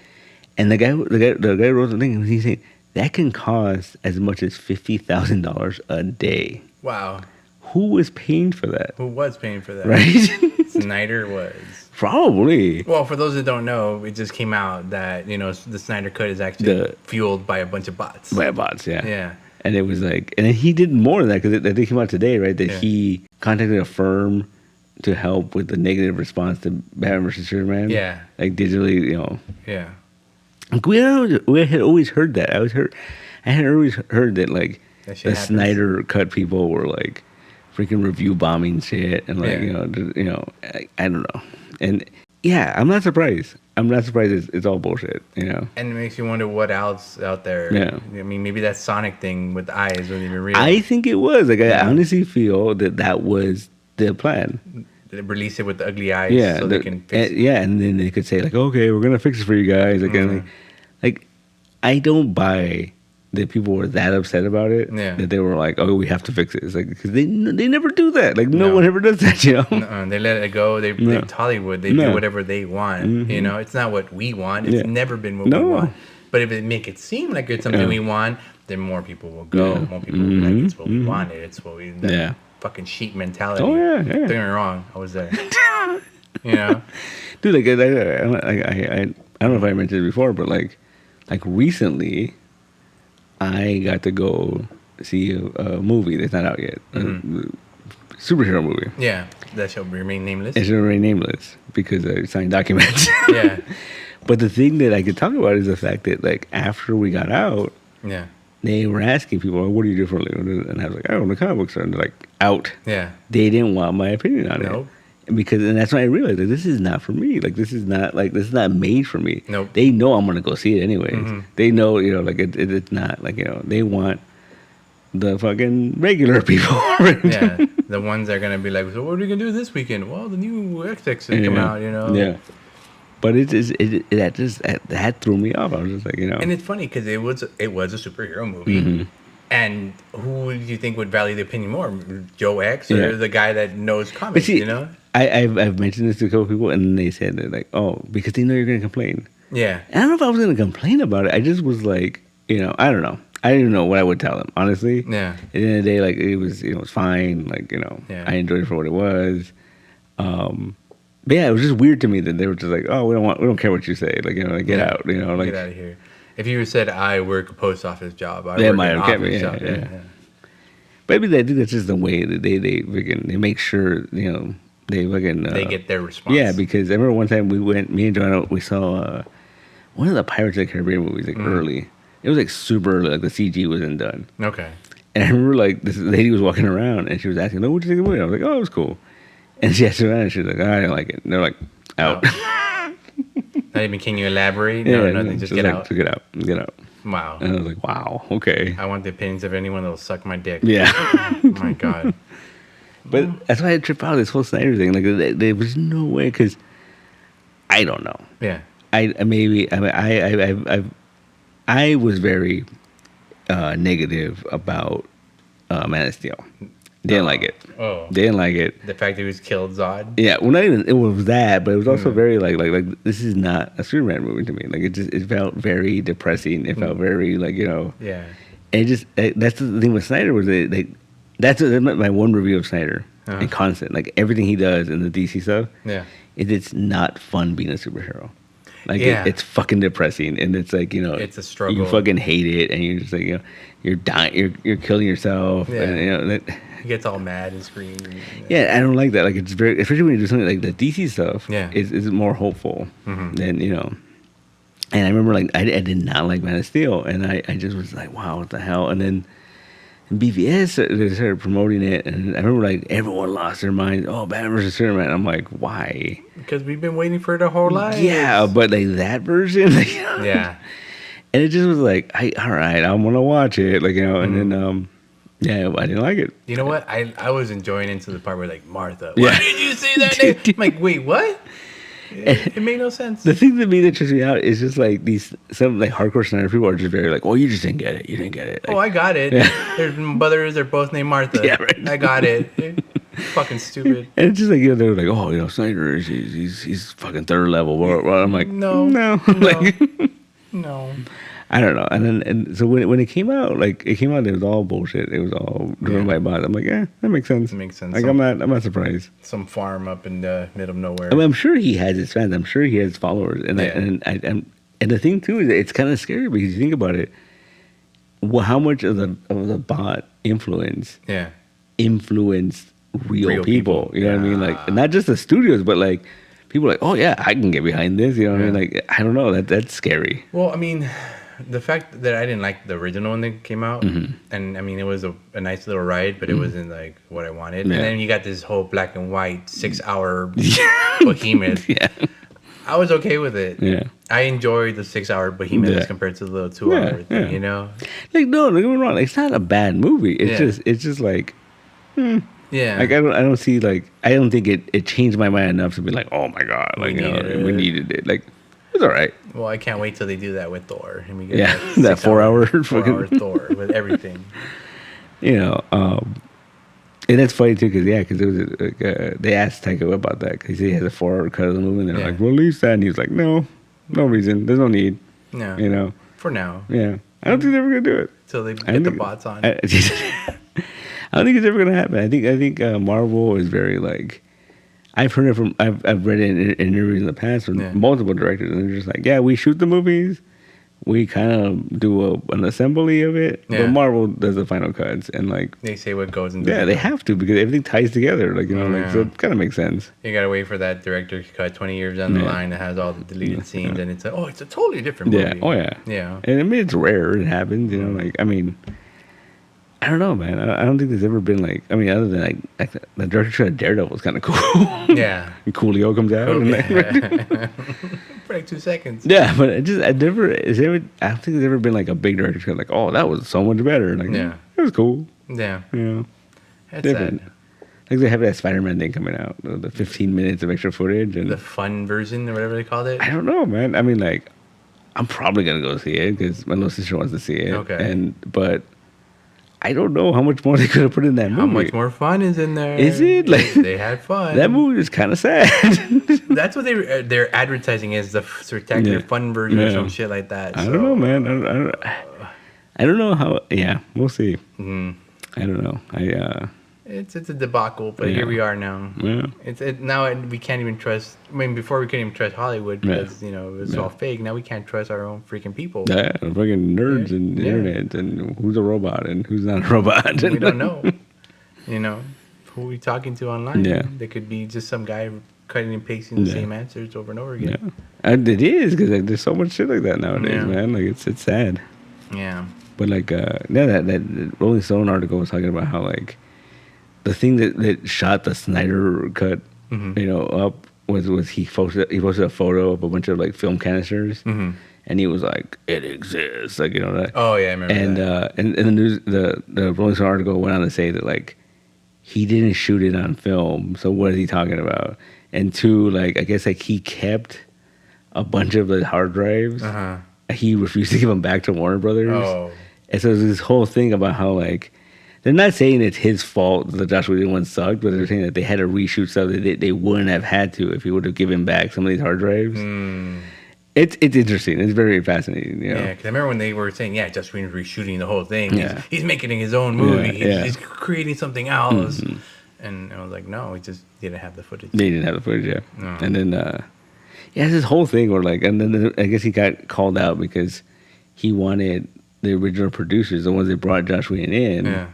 S2: And the guy wrote the thing, and he's saying that can cost as much as $50,000 a day.
S3: Wow.
S2: Who was paying for that?
S3: Who was paying for that?
S2: Right?
S3: Snyder was.
S2: Probably.
S3: Well, for those that don't know, it just came out that, the Snyder Cut is actually fueled by a bunch of bots.
S2: By bots, yeah.
S3: Yeah.
S2: And it was like, and then he did more than that, because they came out today, right? That he contacted a firm to help with the negative response to Batman vs. Superman.
S3: Yeah.
S2: Like digitally,
S3: Yeah.
S2: Like we had always heard that. I had always heard that, like, the
S3: happens.
S2: Snyder Cut people were like freaking review bombing shit, and like I don't know. And yeah, I'm not surprised. It's all bullshit,
S3: And it makes you wonder what else out there.
S2: Yeah.
S3: I mean, maybe that Sonic thing with the eyes wasn't even real.
S2: I think it was. Like, I honestly feel that was the plan.
S3: They release it with the ugly eyes,
S2: Yeah,
S3: so they can fix it.
S2: Yeah, and then they could say like, okay, we're gonna fix it for you guys. Like, like I don't buy that people were that upset about it.
S3: Yeah.
S2: That they were like, oh, we have to fix it. It's like, because they never do that. Like, no one ever does that,
S3: They let it go. It's Hollywood. They do whatever they want. It's not what we want. It's never been what we want. But if it make it seem like it's something we want, then more people will go.
S2: Yeah.
S3: More people will be like, it's what we wanted. It's what we. Fucking sheep mentality.
S2: Oh yeah.
S3: Don't get me wrong. I was there.
S2: Dude, like I don't know if I mentioned it before, but like recently, I got to go see a movie that's not out yet. A superhero movie.
S3: Yeah, that shall remain nameless.
S2: It shall remain nameless because I signed documents.
S3: Yeah.
S2: But the thing that I could talk about is the fact that, like, after we got out, they were asking people, what do you do for a living? And I was like, I own a comic book store. And they're like, out.
S3: Yeah.
S2: They didn't want my opinion on
S3: Nope.
S2: it. And that's when I realized, like, this is not for me. Like, this is not made for me.
S3: Nope.
S2: They know I'm going to go see it anyways. They know, like, it's not, like, they want the fucking regular people.
S3: Yeah. The ones that are going to be like, so what are we going to do this weekend? Well, the new XX has come out,
S2: Yeah. But that threw me off. I was just like,
S3: And it's funny because it was a superhero movie. And who do you think would value the opinion more, Joe X or the guy that knows comics?
S2: See, I've mentioned this to a couple people, and they said they're like, oh, because they know you're going to complain.
S3: Yeah.
S2: And I don't know if I was going to complain about it. I just was like, I don't know. I didn't know what I would tell them, honestly.
S3: Yeah.
S2: At the end of the day, like, it was, it was fine. Like, I enjoyed it for what it was. But yeah, it was just weird to me that they were just like, oh, we don't care what you say. Like, like, get out, like,
S3: get out of here. If you said, I work a post office job, I
S2: they
S3: work
S2: might
S3: an
S2: have kept
S3: office
S2: me,
S3: job. Yeah.
S2: But I think that's just the way that they make sure, they fucking...
S3: they get their response.
S2: Yeah, because I remember one time me and Joanna, we saw one of the Pirates of the Caribbean movies, like, early. It was, like, super early, like, the CG wasn't done.
S3: Okay.
S2: And I remember, like, this lady was walking around, and she was asking, oh, what did you think of the movie? I was like, oh, it was cool. And she asked around, and she was like, oh, I didn't like it. And they're like, out.
S3: Not even, can you elaborate? No, nothing, just get
S2: like,
S3: out.
S2: Get out. Get out.
S3: Wow.
S2: And I was like, wow, okay.
S3: I want the opinions of anyone that'll suck my dick.
S2: Yeah.
S3: Oh my God.
S2: But that's why I tripped out this whole Snyder thing. Like, there was no way, because I don't know.
S3: Yeah.
S2: I was very negative about Man of Steel. Didn't like it.
S3: Oh.
S2: Didn't like it.
S3: The fact that he was killed Zod.
S2: Yeah, well, not even it was that, but it was also very like this is not a Superman movie to me. Like, it felt very depressing. It felt very
S3: Yeah.
S2: And that's the thing with Snyder was that's my one review of Snyder. And constant, like, everything he does in the DC stuff.
S3: Yeah.
S2: It's not fun being a superhero. Like, it's fucking depressing, and it's like,
S3: it's a struggle.
S2: You fucking hate it, and you're just like, you're dying, you're killing yourself, and
S3: he gets all mad and screams.
S2: Yeah, I don't like that. Like, it's very, especially when you do something like the DC stuff.
S3: Yeah,
S2: is more hopeful than And I remember, like, I did not like Man of Steel, and I just was like, wow, what the hell? And then BVS, they started promoting it, and I remember, like, everyone lost their minds. Oh, Batman vs. Superman. I'm like, why?
S3: Because we've been waiting for it our whole life.
S2: Yeah, but like that version, like,
S3: yeah.
S2: And it just was like, all right, I'm gonna watch it, like, and then yeah, I didn't like it.
S3: You know what? I was enjoying into the part where, like, Martha. Why did you say that name? I'm like, wait, what? It made no sense.
S2: The thing that trips me out is just like some like hardcore Snyder people are just very like, well, you just didn't get it. You didn't get it. Like,
S3: I got it. Their brothers are both named Martha.
S2: Yeah, right.
S3: I got it. Fucking stupid.
S2: And it's just like, they were like, oh, Snyder is he's fucking third level. Well, I'm like, no. Like,
S3: No.
S2: I don't know. And so when it came out, it was all bullshit. It was all driven by bots. I'm like, that makes sense.
S3: It makes sense.
S2: Like, I'm not surprised.
S3: Some farm up in the middle of nowhere.
S2: I mean, I'm sure he has his fans. I'm sure he has followers. And and the thing too is it's kind of scary because you think about it. How much of the bot influenced real people? You know what I mean? Like, not just the studios, but like people like, oh yeah, I can get behind this. You know what I mean? Like, I don't know. That's scary.
S3: Well, I mean, the fact that I didn't like the original one that came out, and I mean, it was a nice little ride, but it wasn't like what I wanted.
S2: Yeah.
S3: And then you got this whole black and white 6-hour behemoth.
S2: Yeah.
S3: I was okay with it.
S2: Yeah.
S3: I enjoyed the 6-hour behemoth as compared to the little 2-hour thing.
S2: Yeah.
S3: You know.
S2: Like, no, don't get me wrong. Like, it's not a bad movie. It's just like.
S3: Yeah.
S2: Like, I don't see, like, I don't think it changed my mind enough to be like, oh my god, like, we needed it. Like, it was all right.
S3: Well, I can't wait till they do that with Thor, and we get
S2: that 4-hour
S3: Thor with everything.
S2: And that's funny too, because it was they asked Taika about that because he has a 4-hour cut of the movie, and they're like, release that, and he was like, no reason, there's no need.
S3: No. For now.
S2: Yeah, I don't think they're ever gonna do it
S3: Till they get the bots on.
S2: I don't think it's ever gonna happen. I think Marvel is very like. I've heard it from. I've read it in interviews in the past from multiple directors, and they're just like, yeah, we shoot the movies, we kind of do an assembly of it, but Marvel does the final cuts, and like
S3: they say what goes into.
S2: Yeah, they have to because everything ties together. Like so it kind of makes sense.
S3: You gotta wait for that director's cut 20 years down the line that has all the deleted scenes, and it's like, oh, it's a totally different movie.
S2: Yeah. Oh yeah. And I mean, it's rare. It happens. Like I mean. I don't know, man. I don't think there's ever been like. I mean, other than like the director of Daredevil was kind of cool.
S3: Yeah.
S2: And Coolio comes out.
S3: For like 2 seconds.
S2: Yeah, but I don't think there's ever been like a big director like, oh, that was so much better. Like, it was cool.
S3: Yeah. That's
S2: different. Sad. Like they have that Spider-Man thing coming out, the 15 minutes of extra footage and
S3: the fun version or whatever they called it.
S2: I don't know, man. I mean, like, I'm probably gonna go see it because my little sister wants to see it.
S3: Okay.
S2: But I don't know how much more they could have put in that movie.
S3: How much more fun is in there?
S2: Is it? Like
S3: they had fun.
S2: That movie is kind of sad.
S3: That's what they're advertising as the spectacular fun version or some shit like that.
S2: I don't know, man. I don't know how. Yeah, we'll see.
S3: Mm-hmm.
S2: I don't know.
S3: It's a debacle, but here we are now. Yeah. Now we can't even trust. I mean, before we couldn't even trust Hollywood because it was all fake. Now we can't trust our own freaking people.
S2: Yeah, fucking nerds and the internet and who's a robot and who's not a robot.
S3: We don't know. Who are we talking to online?
S2: Yeah,
S3: they could be just some guy cutting and pasting the same answers over and over again.
S2: Yeah, and it is because there's so much shit like that nowadays, man. Like it's sad.
S3: Yeah.
S2: But like that Rolling Stone article was talking about how like. The thing that shot the Snyder cut, up was he posted a photo of a bunch of like film canisters, and he was like, "It exists," like that.
S3: Oh yeah, I remember that.
S2: And the news, the Rolling Stone article went on to say that like he didn't shoot it on film, so what is he talking about? And two, like I guess like he kept a bunch of the hard drives. He refused to give them back to Warner Brothers.
S3: Oh.
S2: And so there's this whole thing about how like. They're not saying it's his fault that Josh Whedon one sucked, but they're saying that they had to reshoot stuff that they wouldn't have had to if he would have given back some of these hard drives. It's interesting. It's very fascinating.
S3: Yeah, because I remember when they were saying, Josh Whedon's reshooting the whole thing. Yeah. He's making his own movie. He's creating something else. And I was like, no, he just didn't have the footage.
S2: They didn't have the footage, yeah. No. And then, it's this whole thing where like, and then I guess he got called out because he wanted the original producers, the ones that brought Josh Whedon in. Yeah.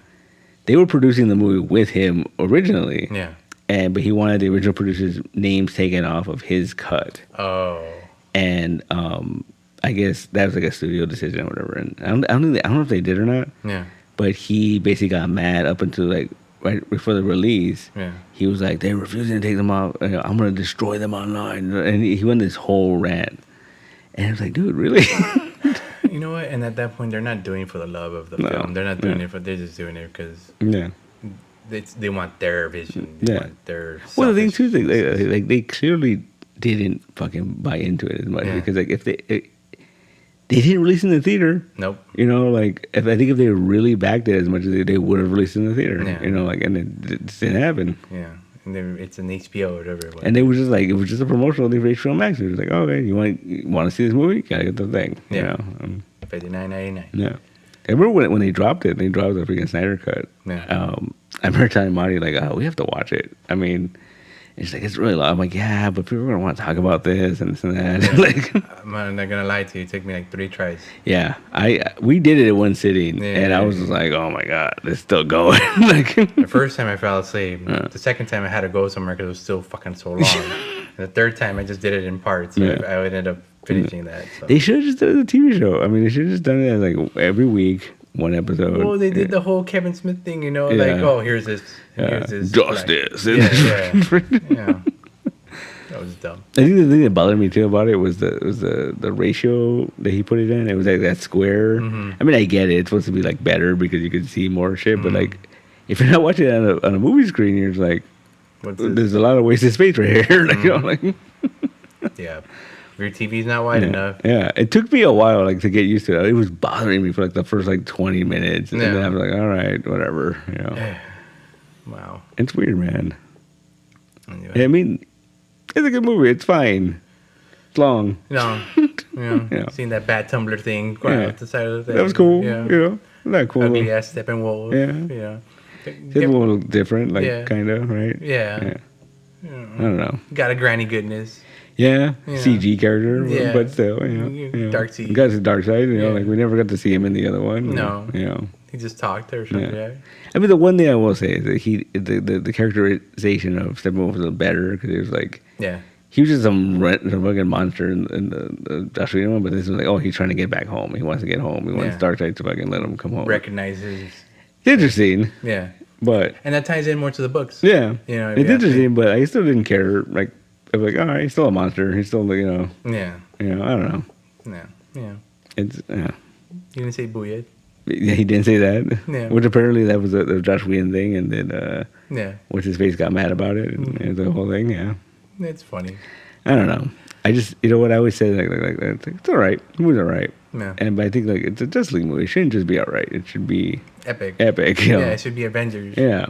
S2: They were producing the movie with him originally. Yeah. But he wanted the original producers' names taken off of his cut. Oh. And I guess that was like a studio decision or whatever. And I don't know if they did or not. Yeah. But he basically got mad up until like right before the release. Yeah. He was like, they're refusing to take them off. I'm gonna destroy them online. And he went this whole rant. And I was like, dude, really?
S3: You know what? And at that point, they're not doing it for the love of the film. They're not doing it for. They're just doing it because they want their vision. They want their.
S2: Well, the thing too is they clearly didn't fucking buy into it as much because like if they they didn't release in the theater.
S3: Nope.
S2: You know, like I think if they really backed it as much as they would have released in the theater.
S3: Yeah.
S2: You know, like and it just didn't happen.
S3: Yeah. And then it's an HBO or whatever it was.
S2: And it was just like it was just a promotional thing for HBO Max. It was like, okay, you want to see this movie? You gotta get the thing.
S3: Yeah.
S2: You know?
S3: $59.99.
S2: Yeah. I remember when they dropped it. They dropped the freaking Snyder cut.
S3: Yeah.
S2: I remember telling Marty like, "Oh, we have to watch it." I mean, it's like it's really long. I'm like, "Yeah, but people are gonna want to talk about this and this and that." Like,
S3: I'm not gonna lie to you. It took me like 3 tries.
S2: yeah, we did it in one sitting,
S3: Yeah.
S2: and I was just like, "Oh my god, it's still going!" Like,
S3: The first time I fell asleep. The second time I had to go somewhere because it was still fucking so long. And the third time I just did it in parts. So
S2: Yeah.
S3: I ended up finishing that. So.
S2: they should have just done it as a TV show. I mean, they should have just done it as like every week, one episode.
S3: Well, they did the whole Kevin Smith thing, you know,
S2: Yeah.
S3: like, oh, here's this, here's this.
S2: justice.
S3: Like, yeah. That was dumb.
S2: I think the thing that bothered me too about it was the ratio that he put it in. It was like that square.
S3: Mm-hmm.
S2: I mean, I get it. It's supposed to be like better because you could see more shit. But like, if you're not watching it on a movie screen, you're just like,
S3: What's this?
S2: there's a lot of wasted space right here. Like, you know, like,
S3: Yeah. If your TV's not wide enough.
S2: yeah. It took me a while like to get used to it. It was bothering me for like the first like 20 minutes, and
S3: Yeah.
S2: then I was like, all right, whatever. You know,
S3: Wow.
S2: it's weird, man.
S3: Anyway.
S2: I mean, it's a good movie. It's fine. It's long.
S3: No.
S2: Yeah.
S3: Seeing that bad tumbler thing going
S2: Yeah.
S3: out the side of the thing.
S2: That was cool.
S3: Yeah.
S2: You know, that cool.
S3: Ugly ass stepping wolf.
S2: Yeah.
S3: Yeah.
S2: It's a little different, like
S3: Yeah.
S2: kind of, right?
S3: Yeah.
S2: I don't know.
S3: Got a granny goodness.
S2: Yeah,
S3: Yeah.
S2: CG character,
S3: Yeah.
S2: but still, you know,
S3: Dark side.
S2: Got his dark side, you know.
S3: Yeah.
S2: Like we never got to see him in the other one.
S3: No.
S2: you know.
S3: He just talked or something.
S2: Yeah.
S3: Yeah.
S2: I mean, the one thing I will say is that the characterization of Steppenwolf was a little better because it was like
S3: Yeah.
S2: he was just some fucking monster in the Josh Whedon one, but this was like, oh, he's trying to get back home. He wants to get home. He wants
S3: Yeah.
S2: Darkseid to fucking let him come home.
S3: Recognizes.
S2: It's interesting,
S3: Yeah.
S2: but
S3: And that ties in more to the books.
S2: yeah,
S3: You know,
S2: it's
S3: yeah.
S2: interesting. But I still didn't care. Like, I was like, all right, he's still a monster. He's still, you know,
S3: Yeah.
S2: I don't know.
S3: Yeah. Yeah.
S2: It's
S3: You didn't say boo yet.
S2: yeah, he didn't say that.
S3: Yeah.
S2: Which apparently that was the Josh Whedon thing, and then
S3: Yeah.
S2: what's his face got mad about it, and the whole thing. Yeah,
S3: It's funny.
S2: I don't know. I just, you know what I always say, like it's all right. The movie's all right.
S3: Yeah.
S2: And but I think like it's a Justice League movie. It shouldn't just be all right. It should be
S3: Epic.
S2: epic. You know?
S3: Yeah, it should be Avengers
S2: Yeah.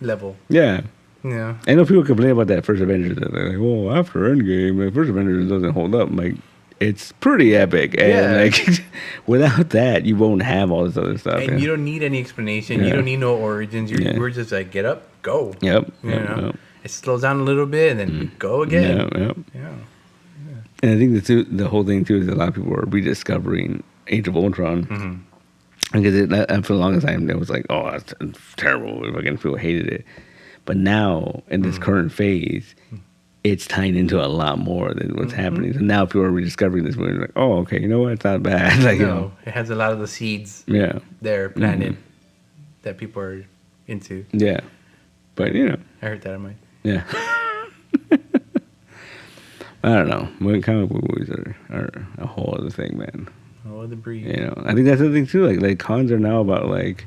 S3: level.
S2: Yeah.
S3: Yeah.
S2: I know people complain about that first Avengers. They're like, well, after Endgame, the first Avengers doesn't hold up. I'm like, it's pretty epic. And
S3: Yeah.
S2: like, without that, you won't have all this other stuff.
S3: And
S2: yeah.
S3: you don't need any explanation.
S2: Yeah.
S3: You don't need no origins.
S2: Yeah.
S3: We're just like, get up, go.
S2: Yep.
S3: You
S2: Yep.
S3: know?
S2: Yep.
S3: It slows down a little bit and then go again.
S2: Yep. Yep.
S3: Yeah.
S2: And I think the whole thing too is a lot of people are rediscovering Age of Ultron.
S3: Mm-hmm.
S2: Because for the longest time, it was like, oh, that's terrible. Fucking people hated it. But now, in this current phase, it's tying into a lot more than what's happening. So now people are rediscovering this movie. Like, oh, okay, you know what? It's not bad. Like, you know,
S3: No, it has a lot of the seeds
S2: yeah,
S3: there planted that people are into.
S2: yeah. But, you know,
S3: I heard that on my.
S2: yeah. I don't know. When comic book movies are a whole other thing, man.
S3: Oh, the breed.
S2: You know, I think that's the thing too. Like cons are now about like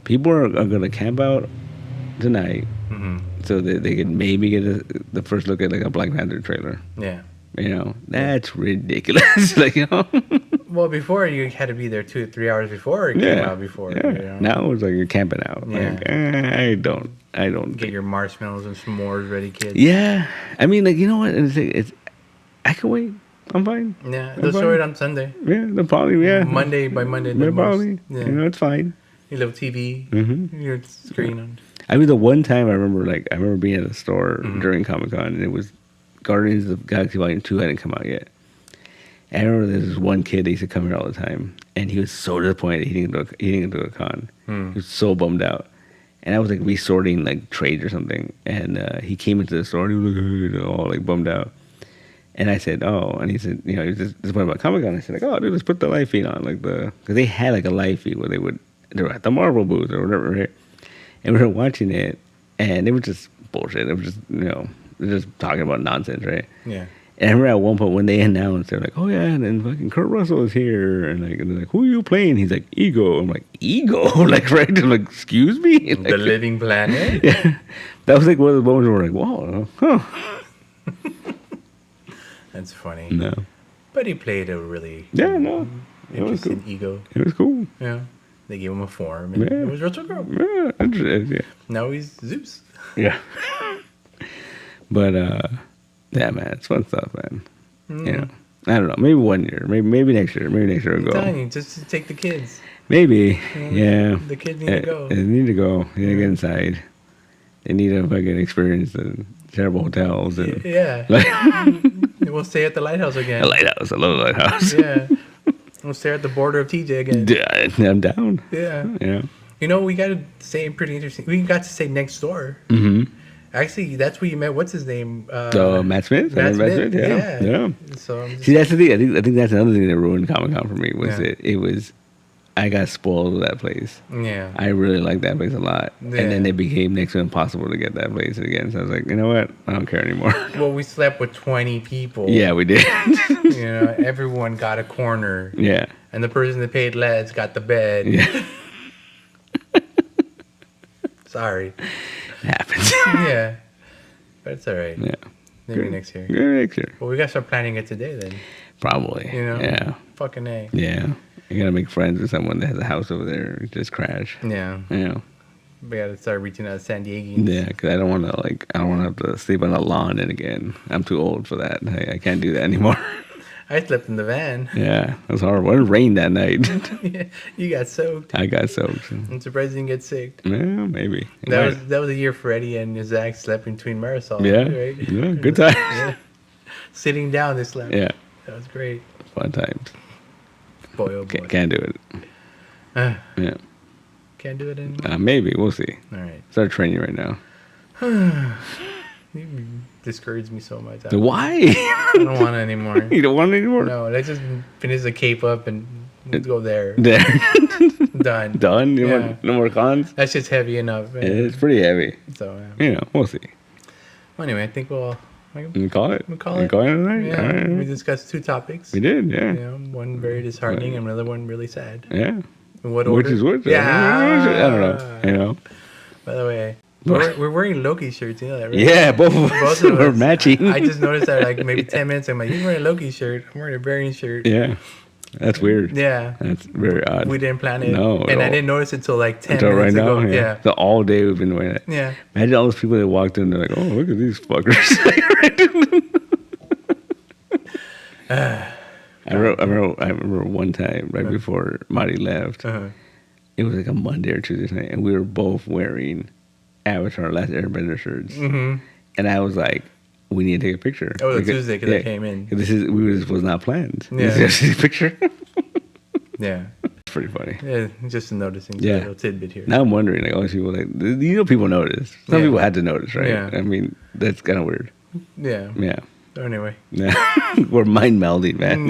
S2: people are gonna camp out tonight,
S3: Mm-hmm.
S2: so that they could maybe get the first look at like a Black Panther trailer.
S3: Yeah.
S2: You know, that's ridiculous. Like, you know,
S3: Well, before you had to be there 2 or 3 hours before it came out. Before.
S2: yeah.
S3: You know?
S2: Now it's like you're camping out.
S3: Yeah.
S2: Like, I don't
S3: Get your marshmallows and s'mores ready, kids.
S2: Yeah, I mean, like, you know what? It's I can wait. I'm fine.
S3: Yeah,
S2: I'm
S3: they'll show
S2: fine.
S3: it on Sunday.
S2: Yeah, they'll probably
S3: Monday by Monday.
S2: Yeah,
S3: the most.
S2: probably.
S3: Yeah.
S2: You know, it's fine.
S3: Your little TV.
S2: Mm-hmm.
S3: Your screen on.
S2: I mean, the one time I remember being at a store
S3: Mm-hmm.
S2: during Comicon, and it was Guardians of the Galaxy Volume 2 hadn't come out yet. And I remember there was one kid that used to come here all the time, and he was so disappointed he didn't go to a con. He was so bummed out. And I was like resorting like trades or something, and he came into the store and he was like all like bummed out. And I said, oh, and he said, you know, he was just disappointed about Comic Con. I said, like, oh, dude, let's put the live feed on, like because they had like a live feed where they were at the Marvel booth or whatever, right? And we were watching it, and it was just bullshit. It was just, you know, they're just talking about nonsense, right?
S3: Yeah.
S2: And I remember at one point when they announced, they're like, oh yeah, and then fucking Kurt Russell is here, and they're like, who are you playing? He's like, Ego. I'm like, Ego? Like, right? I'm like, excuse me? Like,
S3: The Living Planet.
S2: yeah. That was like one of the moments where we're like, whoa, huh?
S3: That's funny.
S2: No.
S3: But he played a really
S2: Yeah, no, it was cool.
S3: interesting ego.
S2: It was cool.
S3: Yeah. They gave him a form, and
S2: Yeah.
S3: it was Retro Girl.
S2: Yeah, interesting. Yeah.
S3: Now he's Zeus.
S2: Yeah. But yeah, man, it's fun stuff, man. You know, I don't know. Maybe one year. Maybe next year. Maybe next year
S3: I'm
S2: we'll go.
S3: telling you, just to take the kids.
S2: Maybe. Yeah.
S3: The kids need to go.
S2: They need to go. They need to get inside. They need to fucking experience the terrible hotels and
S3: Yeah.
S2: like
S3: We'll stay at the lighthouse again.
S2: the lighthouse. I love the lighthouse.
S3: Yeah. We'll stay at the border of TJ again.
S2: Yeah, I'm down.
S3: Yeah.
S2: Yeah.
S3: You know, we got to say pretty interesting. We got to say next door.
S2: Mm-hmm.
S3: Actually, that's where you met. What's his name?
S2: So Matt Smith.
S3: Matt Smith.
S2: Yeah. Yeah.
S3: So I'm just,
S2: See, that's the thing. I think that's another thing that ruined Comicon for me was
S3: Yeah.
S2: that it was. I got spoiled with that place.
S3: yeah.
S2: I really liked that place a lot, and
S3: Yeah.
S2: then it became next to impossible to get that place again. So I was like, you know what? I don't care anymore.
S3: Well, we slept with 20 people.
S2: Yeah, we did.
S3: You know, everyone got a corner.
S2: Yeah.
S3: And the person that paid less got the bed.
S2: Yeah.
S3: Sorry.
S2: It happens.
S3: Yeah. But it's all right.
S2: Yeah.
S3: Maybe
S2: Good.
S3: next year.
S2: Good next year.
S3: Well, we got to start planning it today then.
S2: Probably.
S3: You know?
S2: Yeah.
S3: Fucking A.
S2: Yeah. You gotta make friends with someone that has a house over there. Just crash.
S3: Yeah.
S2: You know.
S3: We got to start reaching out to San Diegans.
S2: Yeah, because I don't want to have to sleep on a lawn and again. I'm too old for that. I can't do that anymore.
S3: I slept in the van.
S2: Yeah, it was horrible. It rained that night.
S3: Yeah, you got soaked.
S2: I got soaked.
S3: I'm surprised you didn't get sick.
S2: Yeah, maybe.
S3: That was a year Freddie and Zach slept between marathons.
S2: Yeah.
S3: Right?
S2: Yeah, good times.
S3: Yeah. Sitting down, they slept.
S2: Yeah,
S3: That was great.
S2: fun times.
S3: Boy, oh boy.
S2: Can't do it.
S3: Uh,
S2: Yeah,
S3: can't do it anymore.
S2: maybe we'll see.
S3: All right.
S2: Start training right now.
S3: You discouraged me so much. I
S2: So why?
S3: I don't want it anymore.
S2: You don't want it anymore?
S3: No, let's just finish the cape up and go there.
S2: There.
S3: Done.
S2: Done.
S3: Yeah.
S2: No more cons.
S3: That's just heavy enough. Man.
S2: It's pretty heavy.
S3: So,
S2: You know, we'll see.
S3: well, anyway, I think we'll
S2: We call it.
S3: We call it.
S2: tonight.
S3: Yeah,
S2: All right.
S3: we discussed two topics.
S2: We did. Yeah.
S3: You know, one very disheartening and another one really sad.
S2: Yeah.
S3: In what
S2: Which
S3: order?
S2: is which?
S3: Yeah.
S2: I don't know. You know.
S3: By the way, we're wearing Loki shirts. You know that, right?
S2: Yeah, both of us
S3: Both of
S2: were
S3: us.
S2: matching.
S3: I just noticed that like maybe 10 minutes. I'm like, he's wearing a Loki shirt. I'm wearing a Varian shirt.
S2: Yeah. That's weird.
S3: Yeah.
S2: That's very odd.
S3: We didn't plan it.
S2: No,
S3: And
S2: no.
S3: I didn't notice it until like 10
S2: Until right
S3: minutes
S2: now.
S3: ago.
S2: Yeah.
S3: Yeah.
S2: So all day we've been wearing it.
S3: Yeah.
S2: Imagine all those people that walked in. They're like, "Oh, look at these fuckers." I remember one time right before Marty left.
S3: Uh-huh.
S2: It was like a Monday or Tuesday night, and we were both wearing Avatar: Last Airbender shirts.
S3: Mm-hmm.
S2: And I was like, "We need to take a picture."
S3: That was a
S2: Because-
S3: Tuesday because I came in.
S2: This was not planned.
S3: Yeah.
S2: This is a picture.
S3: Yeah.
S2: It's pretty funny.
S3: Yeah. Just a noticing
S2: Yeah.
S3: little tidbit here.
S2: Now I'm wondering, like, all these people, like, you know, people notice. Some
S3: Yeah.
S2: people had to notice, right?
S3: Yeah.
S2: I mean, that's kind of weird.
S3: Yeah.
S2: Yeah.
S3: So anyway.
S2: Yeah. We're mind melding, man.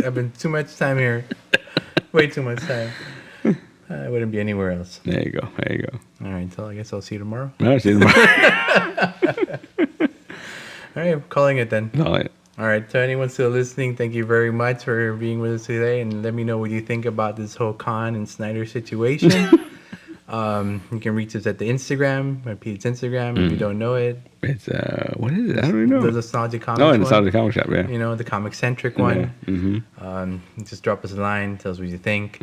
S3: I've been too much time here. Way too much time. I wouldn't be anywhere else.
S2: There you go. There you go.
S3: All right, so I guess I'll see you tomorrow.
S2: All right, see you tomorrow.
S3: All right, I'm calling it then.
S2: All right.
S3: All right, to anyone still listening, thank you very much for being with us today, and let me know what you think about this whole Khan and Snyder situation. You can reach us at the Instagram, at Pete's Instagram, if you don't know it.
S2: It's, what is it? I don't even know.
S3: The Nostalgic Comics
S2: Oh, in the
S3: one.
S2: Saudi Comic Shop, yeah.
S3: You know, the ComiCentric one.
S2: Mm-hmm.
S3: Just drop us a line, tell us what you think.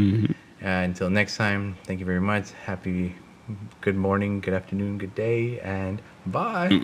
S3: Until next time, thank you very much. Good morning, good afternoon, good day, and bye.